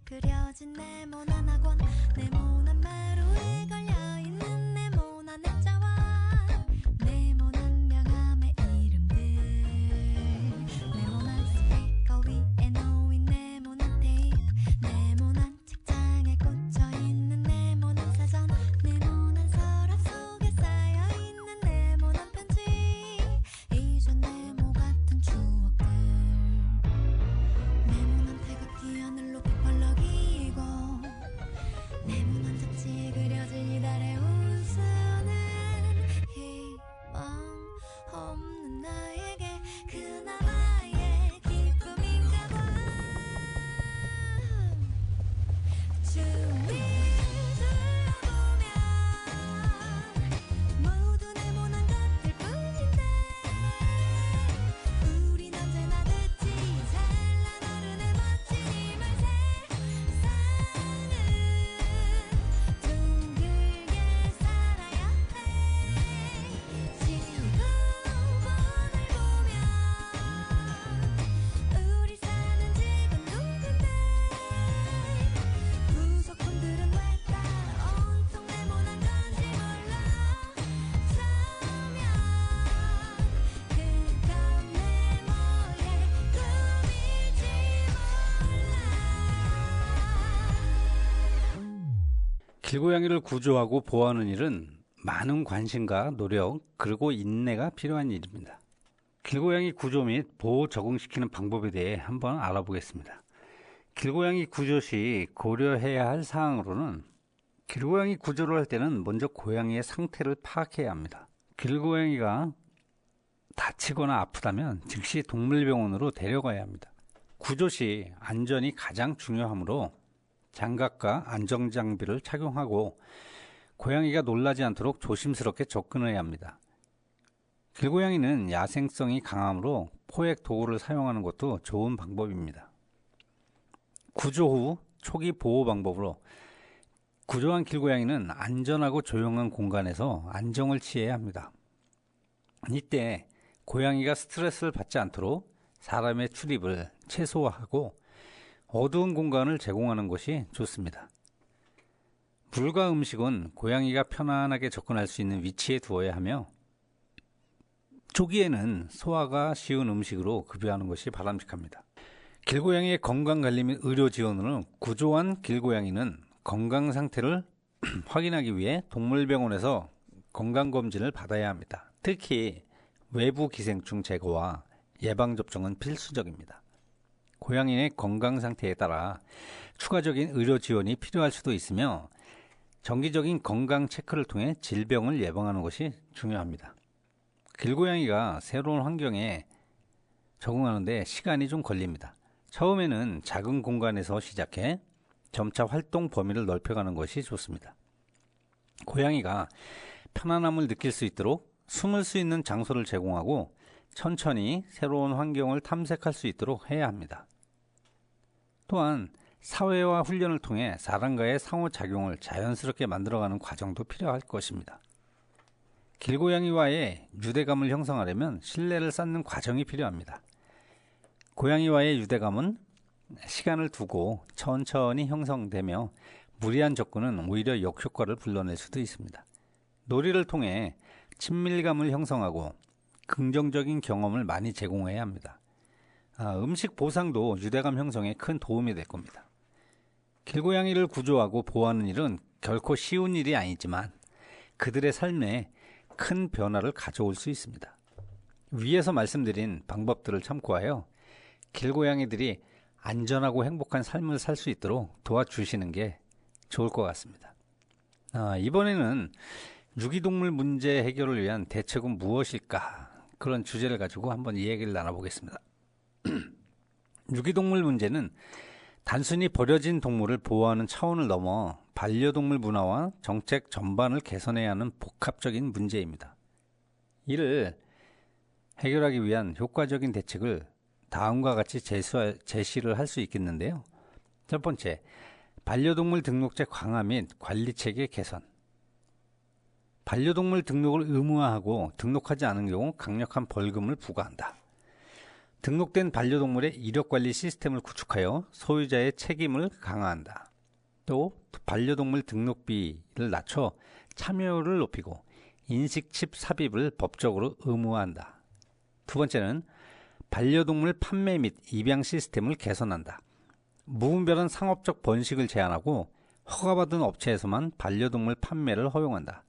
그려진 네모난 학원 네모난 마루에 걸려있는 네모난 액자와 네모난 명함의 이름들 네모난 스피커 위에 놓인 네모난 테이프 네모난 책장에 꽂혀있는 네모난 사전 네모난 서랍 속에 쌓여있는 네모난 편지 이전 네모 같은 추억들 네모난 태극기 하늘로 펄럭이고 네모난 잡지에 그려진 이달의 웃음은 희망 없는 나에게 그나마의 기쁨인가 봐 주위 둘러보면 모두 네모난 것들 뿐인데 우린 언제나 듣지 찬란하르네 멋진 힘을 세상은 둥글게 살아야 해 지구본을 보면 우리 사는 집은 둥근데 부속품들은 왜 다 온통 네모난 건지 몰라 서면 그건 네모의 꿈일지 몰라 길고양이를 구조하고 보호하는 일은 많은 관심과 노력 그리고 인내가 필요한 일입니다. 길고양이 구조 및 보호 적응시키는 방법에 대해 한번 알아보겠습니다. 길고양이 구조 시 고려해야 할 사항으로는 길고양이 구조를 할 때는 먼저 고양이의 상태를 파악해야 합니다. 길고양이가 다치거나 아프다면 즉시 동물병원으로 데려가야 합니다. 구조 시 안전이 가장 중요하므로 장갑과 안전장비를 착용하고 고양이가 놀라지 않도록 조심스럽게 접근해야 합니다. 길고양이는 야생성이 강하므로 포획 도구를 사용하는 것도 좋은 방법입니다. 구조 후 초기 보호 방법으로 구조한 길고양이는 안전하고 조용한 공간에서 안정을 취해야 합니다. 이때 고양이가 스트레스를 받지 않도록 사람의 출입을 최소화하고 어두운 공간을 제공하는 것이 좋습니다. 물과 음식은 고양이가 편안하게 접근할 수 있는 위치에 두어야 하며 초기에는 소화가 쉬운 음식으로 급여하는 것이 바람직합니다. 길고양이의 건강관리 및 의료 지원으로 구조한 길고양이는 건강 상태를 확인하기 위해 동물병원에서 건강검진을 받아야 합니다. 특히 외부 기생충 제거와 예방접종은 필수적입니다. 고양이의 건강 상태에 따라 추가적인 의료 지원이 필요할 수도 있으며 정기적인 건강 체크를 통해 질병을 예방하는 것이 중요합니다. 길고양이가 새로운 환경에 적응하는 데 시간이 좀 걸립니다. 처음에는 작은 공간에서 시작해 점차 활동 범위를 넓혀가는 것이 좋습니다. 고양이가 편안함을 느낄 수 있도록 숨을 수 있는 장소를 제공하고 천천히 새로운 환경을 탐색할 수 있도록 해야 합니다. 또한 사회화 훈련을 통해 사람과의 상호작용을 자연스럽게 만들어가는 과정도 필요할 것입니다. 길고양이와의 유대감을 형성하려면 신뢰를 쌓는 과정이 필요합니다. 고양이와의 유대감은 시간을 두고 천천히 형성되며 무리한 접근은 오히려 역효과를 불러낼 수도 있습니다. 놀이를 통해 친밀감을 형성하고 긍정적인 경험을 많이 제공해야 합니다. 음식 보상도 유대감 형성에 큰 도움이 될 겁니다. 길고양이를 구조하고 보호하는 일은 결코 쉬운 일이 아니지만 그들의 삶에 큰 변화를 가져올 수 있습니다. 위에서 말씀드린 방법들을 참고하여 길고양이들이 안전하고 행복한 삶을 살 수 있도록 도와주시는 게 좋을 것 같습니다. 이번에는 유기동물 문제 해결을 위한 대책은 무엇일까? 그런 주제를 가지고 한번 이야기를 나눠보겠습니다. 유기동물 문제는 단순히 버려진 동물을 보호하는 차원을 넘어 반려동물 문화와 정책 전반을 개선해야 하는 복합적인 문제입니다. 이를 해결하기 위한 효과적인 대책을 다음과 같이 제시를 할 수 있겠는데요. 첫 번째, 반려동물 등록제 강화 및 관리체계 개선. 반려동물 등록을 의무화하고 등록하지 않은 경우 강력한 벌금을 부과한다. 등록된 반려동물의 이력관리 시스템을 구축하여 소유자의 책임을 강화한다. 또 반려동물 등록비를 낮춰 참여율을 높이고 인식칩 삽입을 법적으로 의무화한다. 두 번째는 반려동물 판매 및 입양 시스템을 개선한다. 무분별한 상업적 번식을 제한하고 허가받은 업체에서만 반려동물 판매를 허용한다.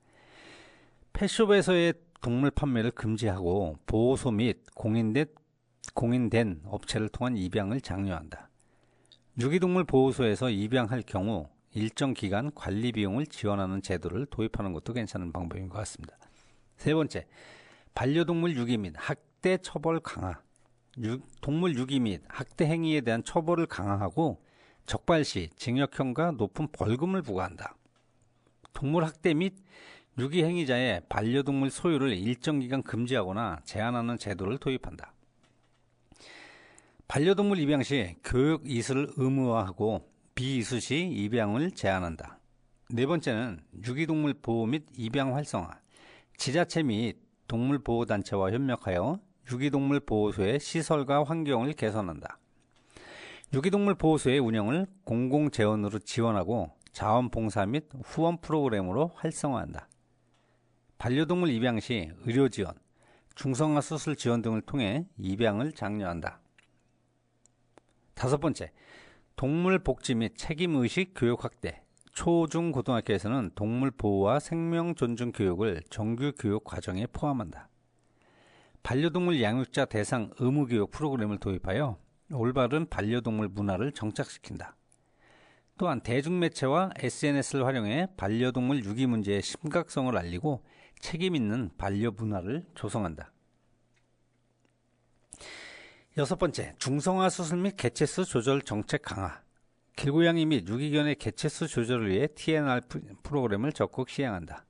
펫숍에서의 동물 판매를 금지하고 보호소 및 공인된 업체를 통한 입양을 장려한다. 유기동물 보호소에서 입양할 경우 일정 기간 관리 비용을 지원하는 제도를 도입하는 것도 괜찮은 방법인 것 같습니다. 세 번째, 반려동물 유기 및 학대 처벌 강화. 동물 유기 및 학대 행위에 대한 처벌을 강화하고 적발시 징역형과 높은 벌금을 부과한다. 동물 학대 및 유기 행위자의 반려동물 소유를 일정 기간 금지하거나 제한하는 제도를 도입한다. 반려동물 입양 시 교육 이수를 의무화하고 비이수 시 입양을 제한한다. 네 번째는 유기동물 보호 및 입양 활성화. 지자체 및 동물보호단체와 협력하여 유기동물 보호소의 시설과 환경을 개선한다. 유기동물 보호소의 운영을 공공재원으로 지원하고 자원봉사 및 후원 프로그램으로 활성화한다. 반려동물 입양 시 의료 지원, 중성화 수술 지원 등을 통해 입양을 장려한다. 다섯 번째, 동물 복지 및 책임의식 교육 확대. 초, 중, 고등학교에서는 동물 보호와 생명 존중 교육을 정규 교육 과정에 포함한다. 반려동물 양육자 대상 의무 교육 프로그램을 도입하여 올바른 반려동물 문화를 정착시킨다. 또한 대중매체와 SNS를 활용해 반려동물 유기 문제의 심각성을 알리고 책임 있는 반려 문화를 조성한다. 여섯 번째, 중성화 수술 및 개체수 조절 정책 강화. 길고양이 및 유기견의 개체수 조절을 위해 TNR 프로그램을 적극 시행한다.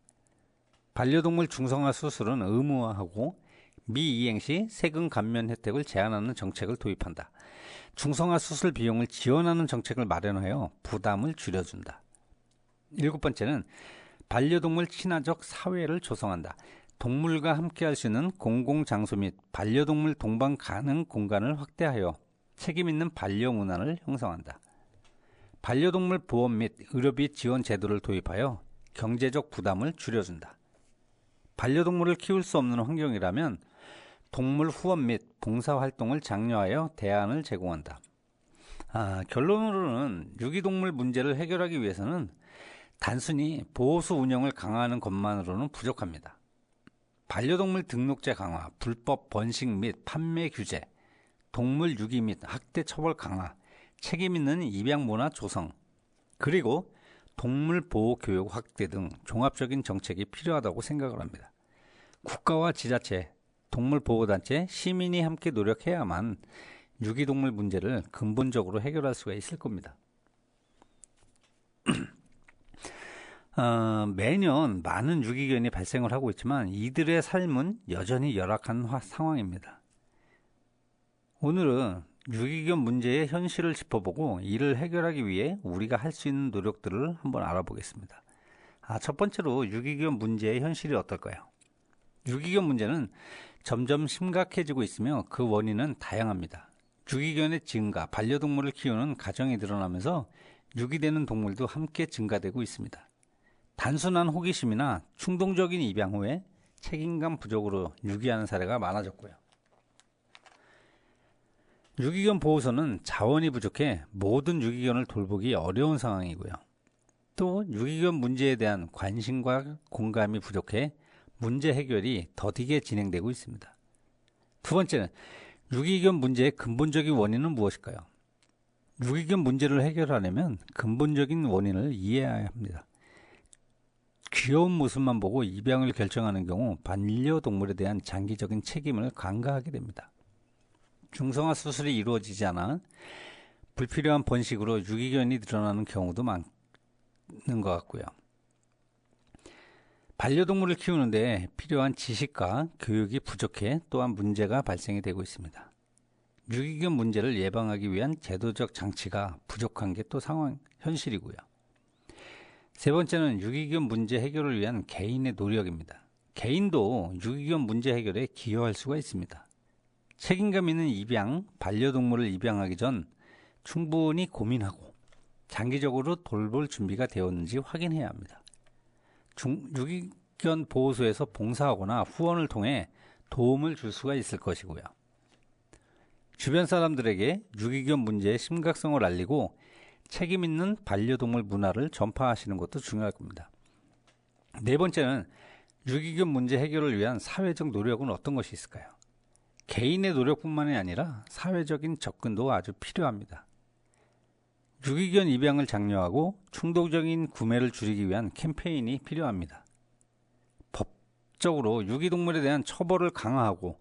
반려동물 중성화 수술은 의무화하고 미이행 시 세금 감면 혜택을 제한하는 정책을 도입한다. 중성화 수술 비용을 지원하는 정책을 마련하여 부담을 줄여준다. 일곱 번째는 반려동물 친화적 사회를 조성한다. 동물과 함께할 수 있는 공공장소 및 반려동물 동반 가능 공간을 확대하여 책임 있는 반려 문화를 형성한다. 반려동물 보험 및 의료비 지원 제도를 도입하여 경제적 부담을 줄여준다. 반려동물을 키울 수 없는 환경이라면 동물 후원 및 봉사활동을 장려하여 대안을 제공한다. 결론으로는 유기동물 문제를 해결하기 위해서는 단순히 보호소 운영을 강화하는 것만으로는 부족합니다. 반려동물 등록제 강화, 불법 번식 및 판매 규제, 동물 유기 및 학대 처벌 강화, 책임 있는 입양 문화 조성, 그리고 동물 보호 교육 확대 등 종합적인 정책이 필요하다고 생각을 합니다. 국가와 지자체, 동물보호단체, 시민이 함께 노력해야만 유기동물 문제를 근본적으로 해결할 수가 있을 겁니다. 매년 많은 유기견이 발생을 하고 있지만 이들의 삶은 여전히 열악한 상황입니다. 오늘은 유기견 문제의 현실을 짚어보고 이를 해결하기 위해 우리가 할 수 있는 노력들을 한번 알아보겠습니다. 첫 번째로 유기견 문제의 현실이 어떨까요? 유기견 문제는 점점 심각해지고 있으며 그 원인은 다양합니다. 유기견의 증가, 반려동물을 키우는 가정이 늘어나면서 유기되는 동물도 함께 증가되고 있습니다. 단순한 호기심이나 충동적인 입양 후에 책임감 부족으로 유기하는 사례가 많아졌고요. 유기견 보호소는 자원이 부족해 모든 유기견을 돌보기 어려운 상황이고요. 또 유기견 문제에 대한 관심과 공감이 부족해 문제 해결이 더디게 진행되고 있습니다. 두 번째는 유기견 문제의 근본적인 원인은 무엇일까요? 유기견 문제를 해결하려면 근본적인 원인을 이해해야 합니다. 귀여운 모습만 보고 입양을 결정하는 경우 반려동물에 대한 장기적인 책임을 간과하게 됩니다. 중성화 수술이 이루어지지 않아 불필요한 번식으로 유기견이 늘어나는 경우도 많은 것 같고요. 반려동물을 키우는데 필요한 지식과 교육이 부족해 또한 문제가 발생이 되고 있습니다. 유기견 문제를 예방하기 위한 제도적 장치가 부족한 게 또 현실이고요. 세 번째는 유기견 문제 해결을 위한 개인의 노력입니다. 개인도 유기견 문제 해결에 기여할 수가 있습니다. 책임감 있는 입양, 반려동물을 입양하기 전 충분히 고민하고 장기적으로 돌볼 준비가 되었는지 확인해야 합니다. 유기견 보호소에서 봉사하거나 후원을 통해 도움을 줄 수가 있을 것이고요. 주변 사람들에게 유기견 문제의 심각성을 알리고 책임 있는 반려동물 문화를 전파하시는 것도 중요할 겁니다. 네 번째는 유기견 문제 해결을 위한 사회적 노력은 어떤 것이 있을까요? 개인의 노력뿐만이 아니라 사회적인 접근도 아주 필요합니다. 유기견 입양을 장려하고 충동적인 구매를 줄이기 위한 캠페인이 필요합니다. 법적으로 유기동물에 대한 처벌을 강화하고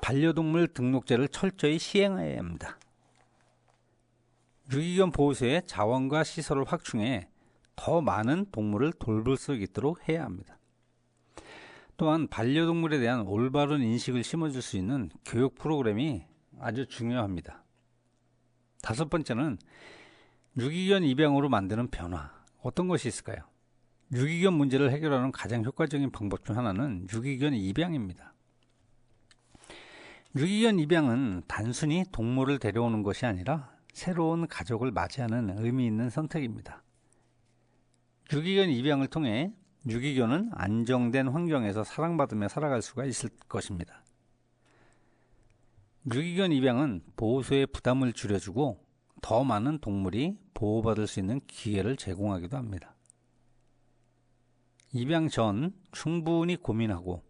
반려동물 등록제를 철저히 시행해야 합니다. 유기견 보호소의 자원과 시설을 확충해 더 많은 동물을 돌볼 수 있도록 해야 합니다. 또한 반려동물에 대한 올바른 인식을 심어줄 수 있는 교육 프로그램이 아주 중요합니다. 다섯 번째는 유기견 입양으로 만드는 변화. 어떤 것이 있을까요? 유기견 문제를 해결하는 가장 효과적인 방법 중 하나는 유기견 입양입니다. 유기견 입양은 단순히 동물을 데려오는 것이 아니라 새로운 가족을 맞이하는 의미 있는 선택입니다. 유기견 입양을 통해 유기견은 안정된 환경에서 사랑받으며 살아갈 수가 있을 것입니다. 유기견 입양은 보호소의 부담을 줄여주고 더 많은 동물이 보호받을 수 있는 기회를 제공하기도 합니다. 입양 전 충분히 고민하고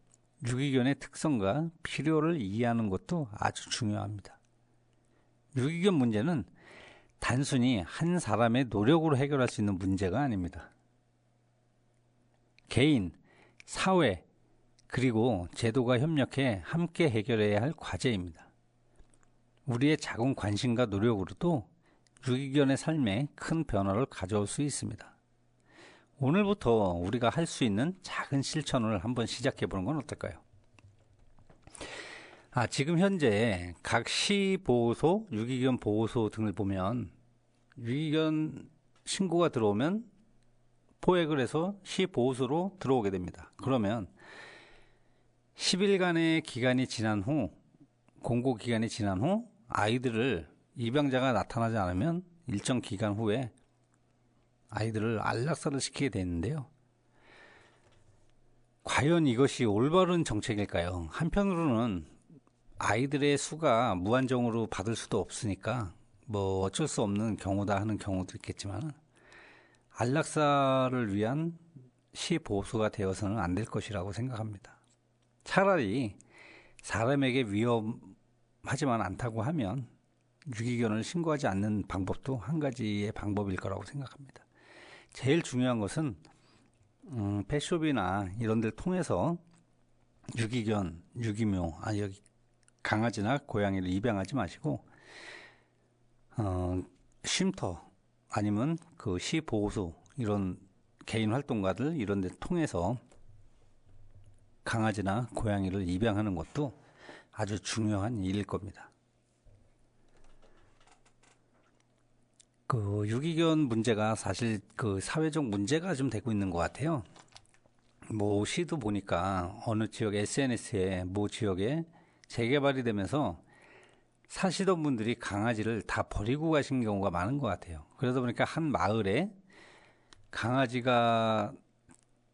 유기견의 특성과 필요를 이해하는 것도 아주 중요합니다. 유기견 문제는 단순히 한 사람의 노력으로 해결할 수 있는 문제가 아닙니다. 개인, 사회, 그리고 제도가 협력해 함께 해결해야 할 과제입니다. 우리의 작은 관심과 노력으로도 유기견의 삶에 큰 변화를 가져올 수 있습니다. 오늘부터 우리가 할 수 있는 작은 실천을 한번 시작해 보는 건 어떨까요? 지금 현재 각 시보호소, 유기견 보호소 등을 보면 유기견 신고가 들어오면 포획을 해서 시보호소로 들어오게 됩니다. 그러면 10일간의 기간이 지난 후, 공고 기간이 지난 후 아이들을 입양자가 나타나지 않으면 일정 기간 후에 아이들을 안락사를 시키게 되는데요. 과연 이것이 올바른 정책일까요? 한편으로는 아이들의 수가 무한정으로 받을 수도 없으니까 뭐 어쩔 수 없는 경우다 하는 경우도 있겠지만 안락사를 위한 시보호소가 되어서는 안 될 것이라고 생각합니다. 차라리 사람에게 위험하지만 않다고 하면 유기견을 신고하지 않는 방법도 한 가지의 방법일 거라고 생각합니다. 제일 중요한 것은 펫숍이나 이런 데를 통해서 유기견, 유기묘, 여기 강아지나 고양이를 입양하지 마시고 쉼터 아니면 그 시보호소 이런 개인 활동가들 이런 데 통해서 강아지나 고양이를 입양하는 것도 아주 중요한 일일 겁니다. 그 유기견 문제가 사실 그 사회적 문제가 좀 되고 있는 것 같아요. 뭐 시도 보니까 어느 지역 SNS에 모 지역에 재개발이 되면서 사시던 분들이 강아지를 다 버리고 가신 경우가 많은 것 같아요. 그러다 보니까 한 마을에 강아지가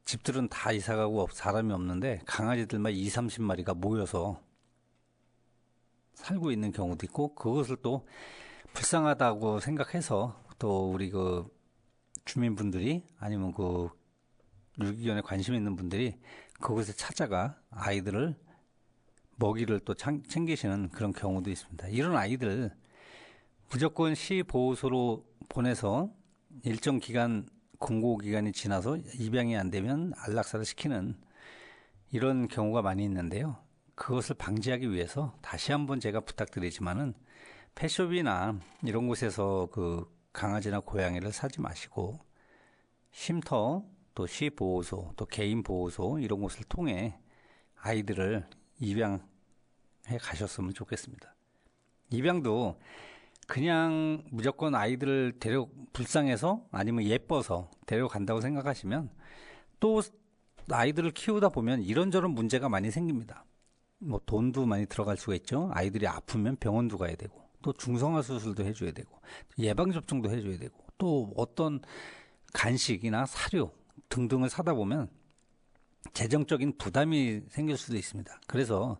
집들은 다 이사가고 사람이 없는데 강아지들만 20, 30마리가 모여서 살고 있는 경우도 있고 그것을 또 불쌍하다고 생각해서 또 우리 그 주민분들이 아니면 그 유기견에 관심 있는 분들이 그곳에 찾아가 아이들을 먹이를 또 챙기시는 그런 경우도 있습니다. 이런 아이들 무조건 시보호소로 보내서 일정 기간 공고 기간이 지나서 입양이 안 되면 안락사를 시키는 이런 경우가 많이 있는데요. 그것을 방지하기 위해서 다시 한번 제가 부탁드리지만은 펫숍이나 이런 곳에서 그 강아지나 고양이를 사지 마시고 쉼터 또 시보호소 또 개인 보호소 이런 곳을 통해 아이들을 입양해 가셨으면 좋겠습니다. 입양도 그냥 무조건 아이들을 불쌍해서 아니면 예뻐서 데려간다고 생각하시면 또 아이들을 키우다 보면 이런저런 문제가 많이 생깁니다. 뭐 돈도 많이 들어갈 수가 있죠. 아이들이 아프면 병원도 가야 되고, 또 중성화 수술도 해줘야 되고, 예방접종도 해줘야 되고, 또 어떤 간식이나 사료 등등을 사다 보면 재정적인 부담이 생길 수도 있습니다. 그래서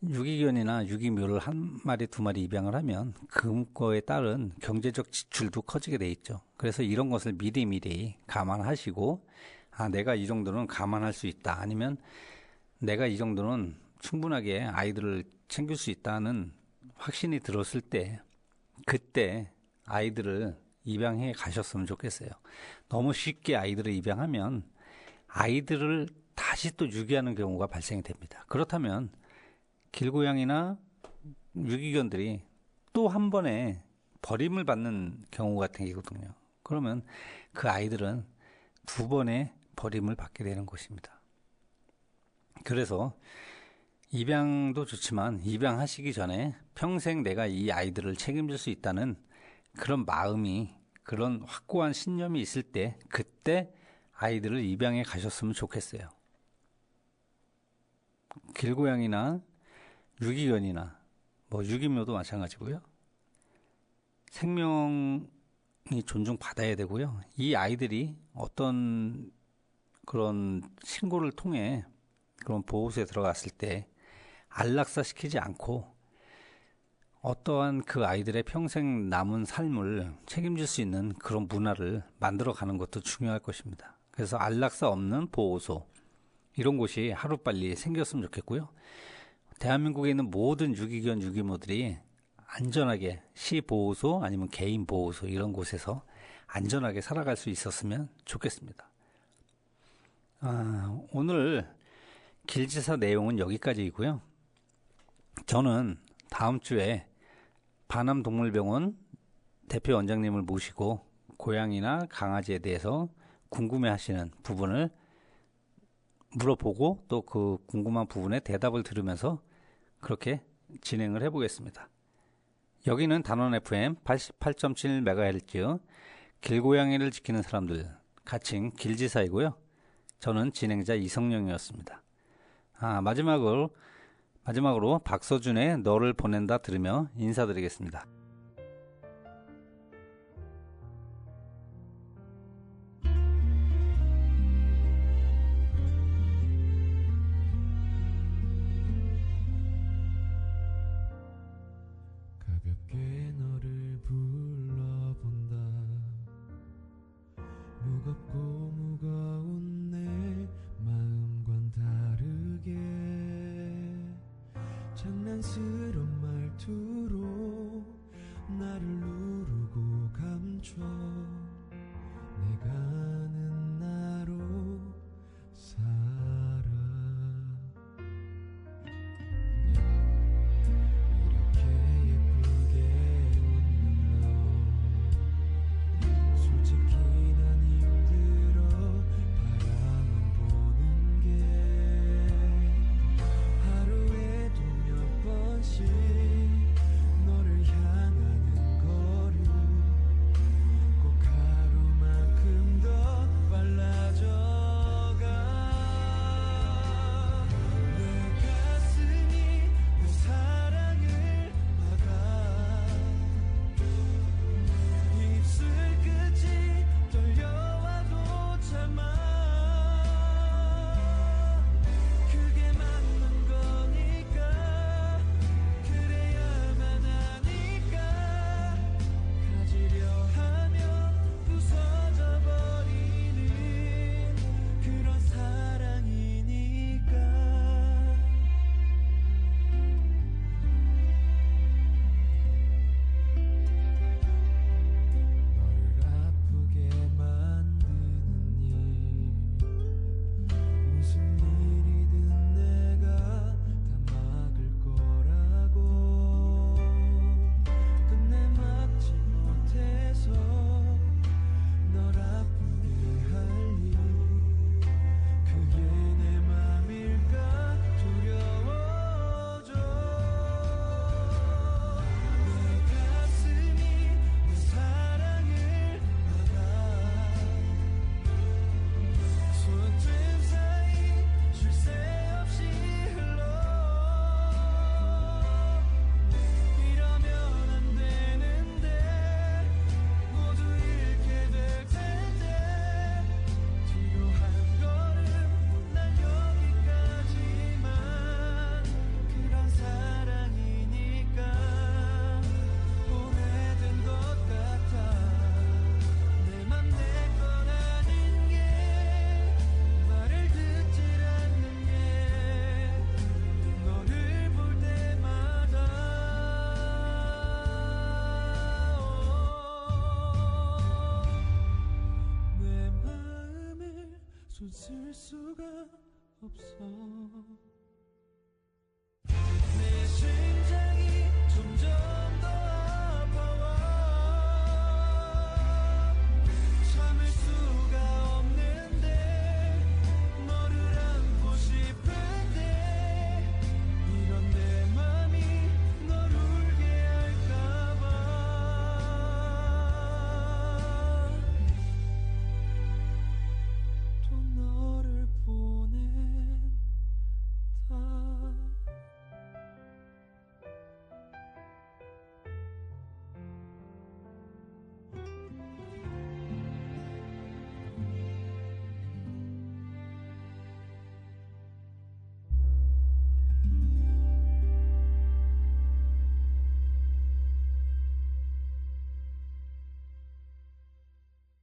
유기견이나 유기묘를 한 마리, 두 마리 입양을 하면 그거에 따른 경제적 지출도 커지게 돼 있죠. 그래서 이런 것을 미리미리 감안하시고, 아, 내가 이 정도는 감안할 수 있다. 아니면 내가 이 정도는 충분하게 아이들을 챙길 수 있다는 확신이 들었을 때, 그때 아이들을 입양해 가셨으면 좋겠어요. 너무 쉽게 아이들을 입양하면 아이들을 다시 또 유기하는 경우가 발생이 됩니다. 그렇다면 길고양이나 유기견들이 또 한 번에 버림을 받는 경우가 생기거든요. 그러면 그 아이들은 두 번의 버림을 받게 되는 것입니다. 그래서 입양도 좋지만 입양하시기 전에 평생 내가 이 아이들을 책임질 수 있다는 그런 마음이, 그런 확고한 신념이 있을 때 그때 아이들을 입양해 가셨으면 좋겠어요. 길고양이나 유기견이나 뭐 유기묘도 마찬가지고요. 생명이 존중받아야 되고요. 이 아이들이 어떤 그런 신고를 통해 그런 보호소에 들어갔을 때 안락사 시키지 않고 어떠한 그 아이들의 평생 남은 삶을 책임질 수 있는 그런 문화를 만들어 가는 것도 중요할 것입니다. 그래서 안락사 없는 보호소, 이런 곳이 하루빨리 생겼으면 좋겠고요. 대한민국에 있는 모든 유기견, 유기모들이 안전하게 시보호소 아니면 개인 보호소 이런 곳에서 안전하게 살아갈 수 있었으면 좋겠습니다. 오늘 길지사 내용은 여기까지이고요. 저는 다음 주에 반암동물병원 대표 원장님을 모시고 고양이나 강아지에 대해서 궁금해하시는 부분을 물어보고 또 그 궁금한 부분에 대답을 들으면서 그렇게 진행을 해보겠습니다. 여기는 단원 FM 88.7MHz 길고양이를 지키는 사람들 가칭 길지사이고요. 저는 진행자 이성영이었습니다. 마지막으로 박서준의 너를 보낸다 들으며 인사드리겠습니다. 가볍게 너를 불러본다. 무겁고 무거운 내 마음과는 다르게 장난스러운 말투로 웃을 수가 없어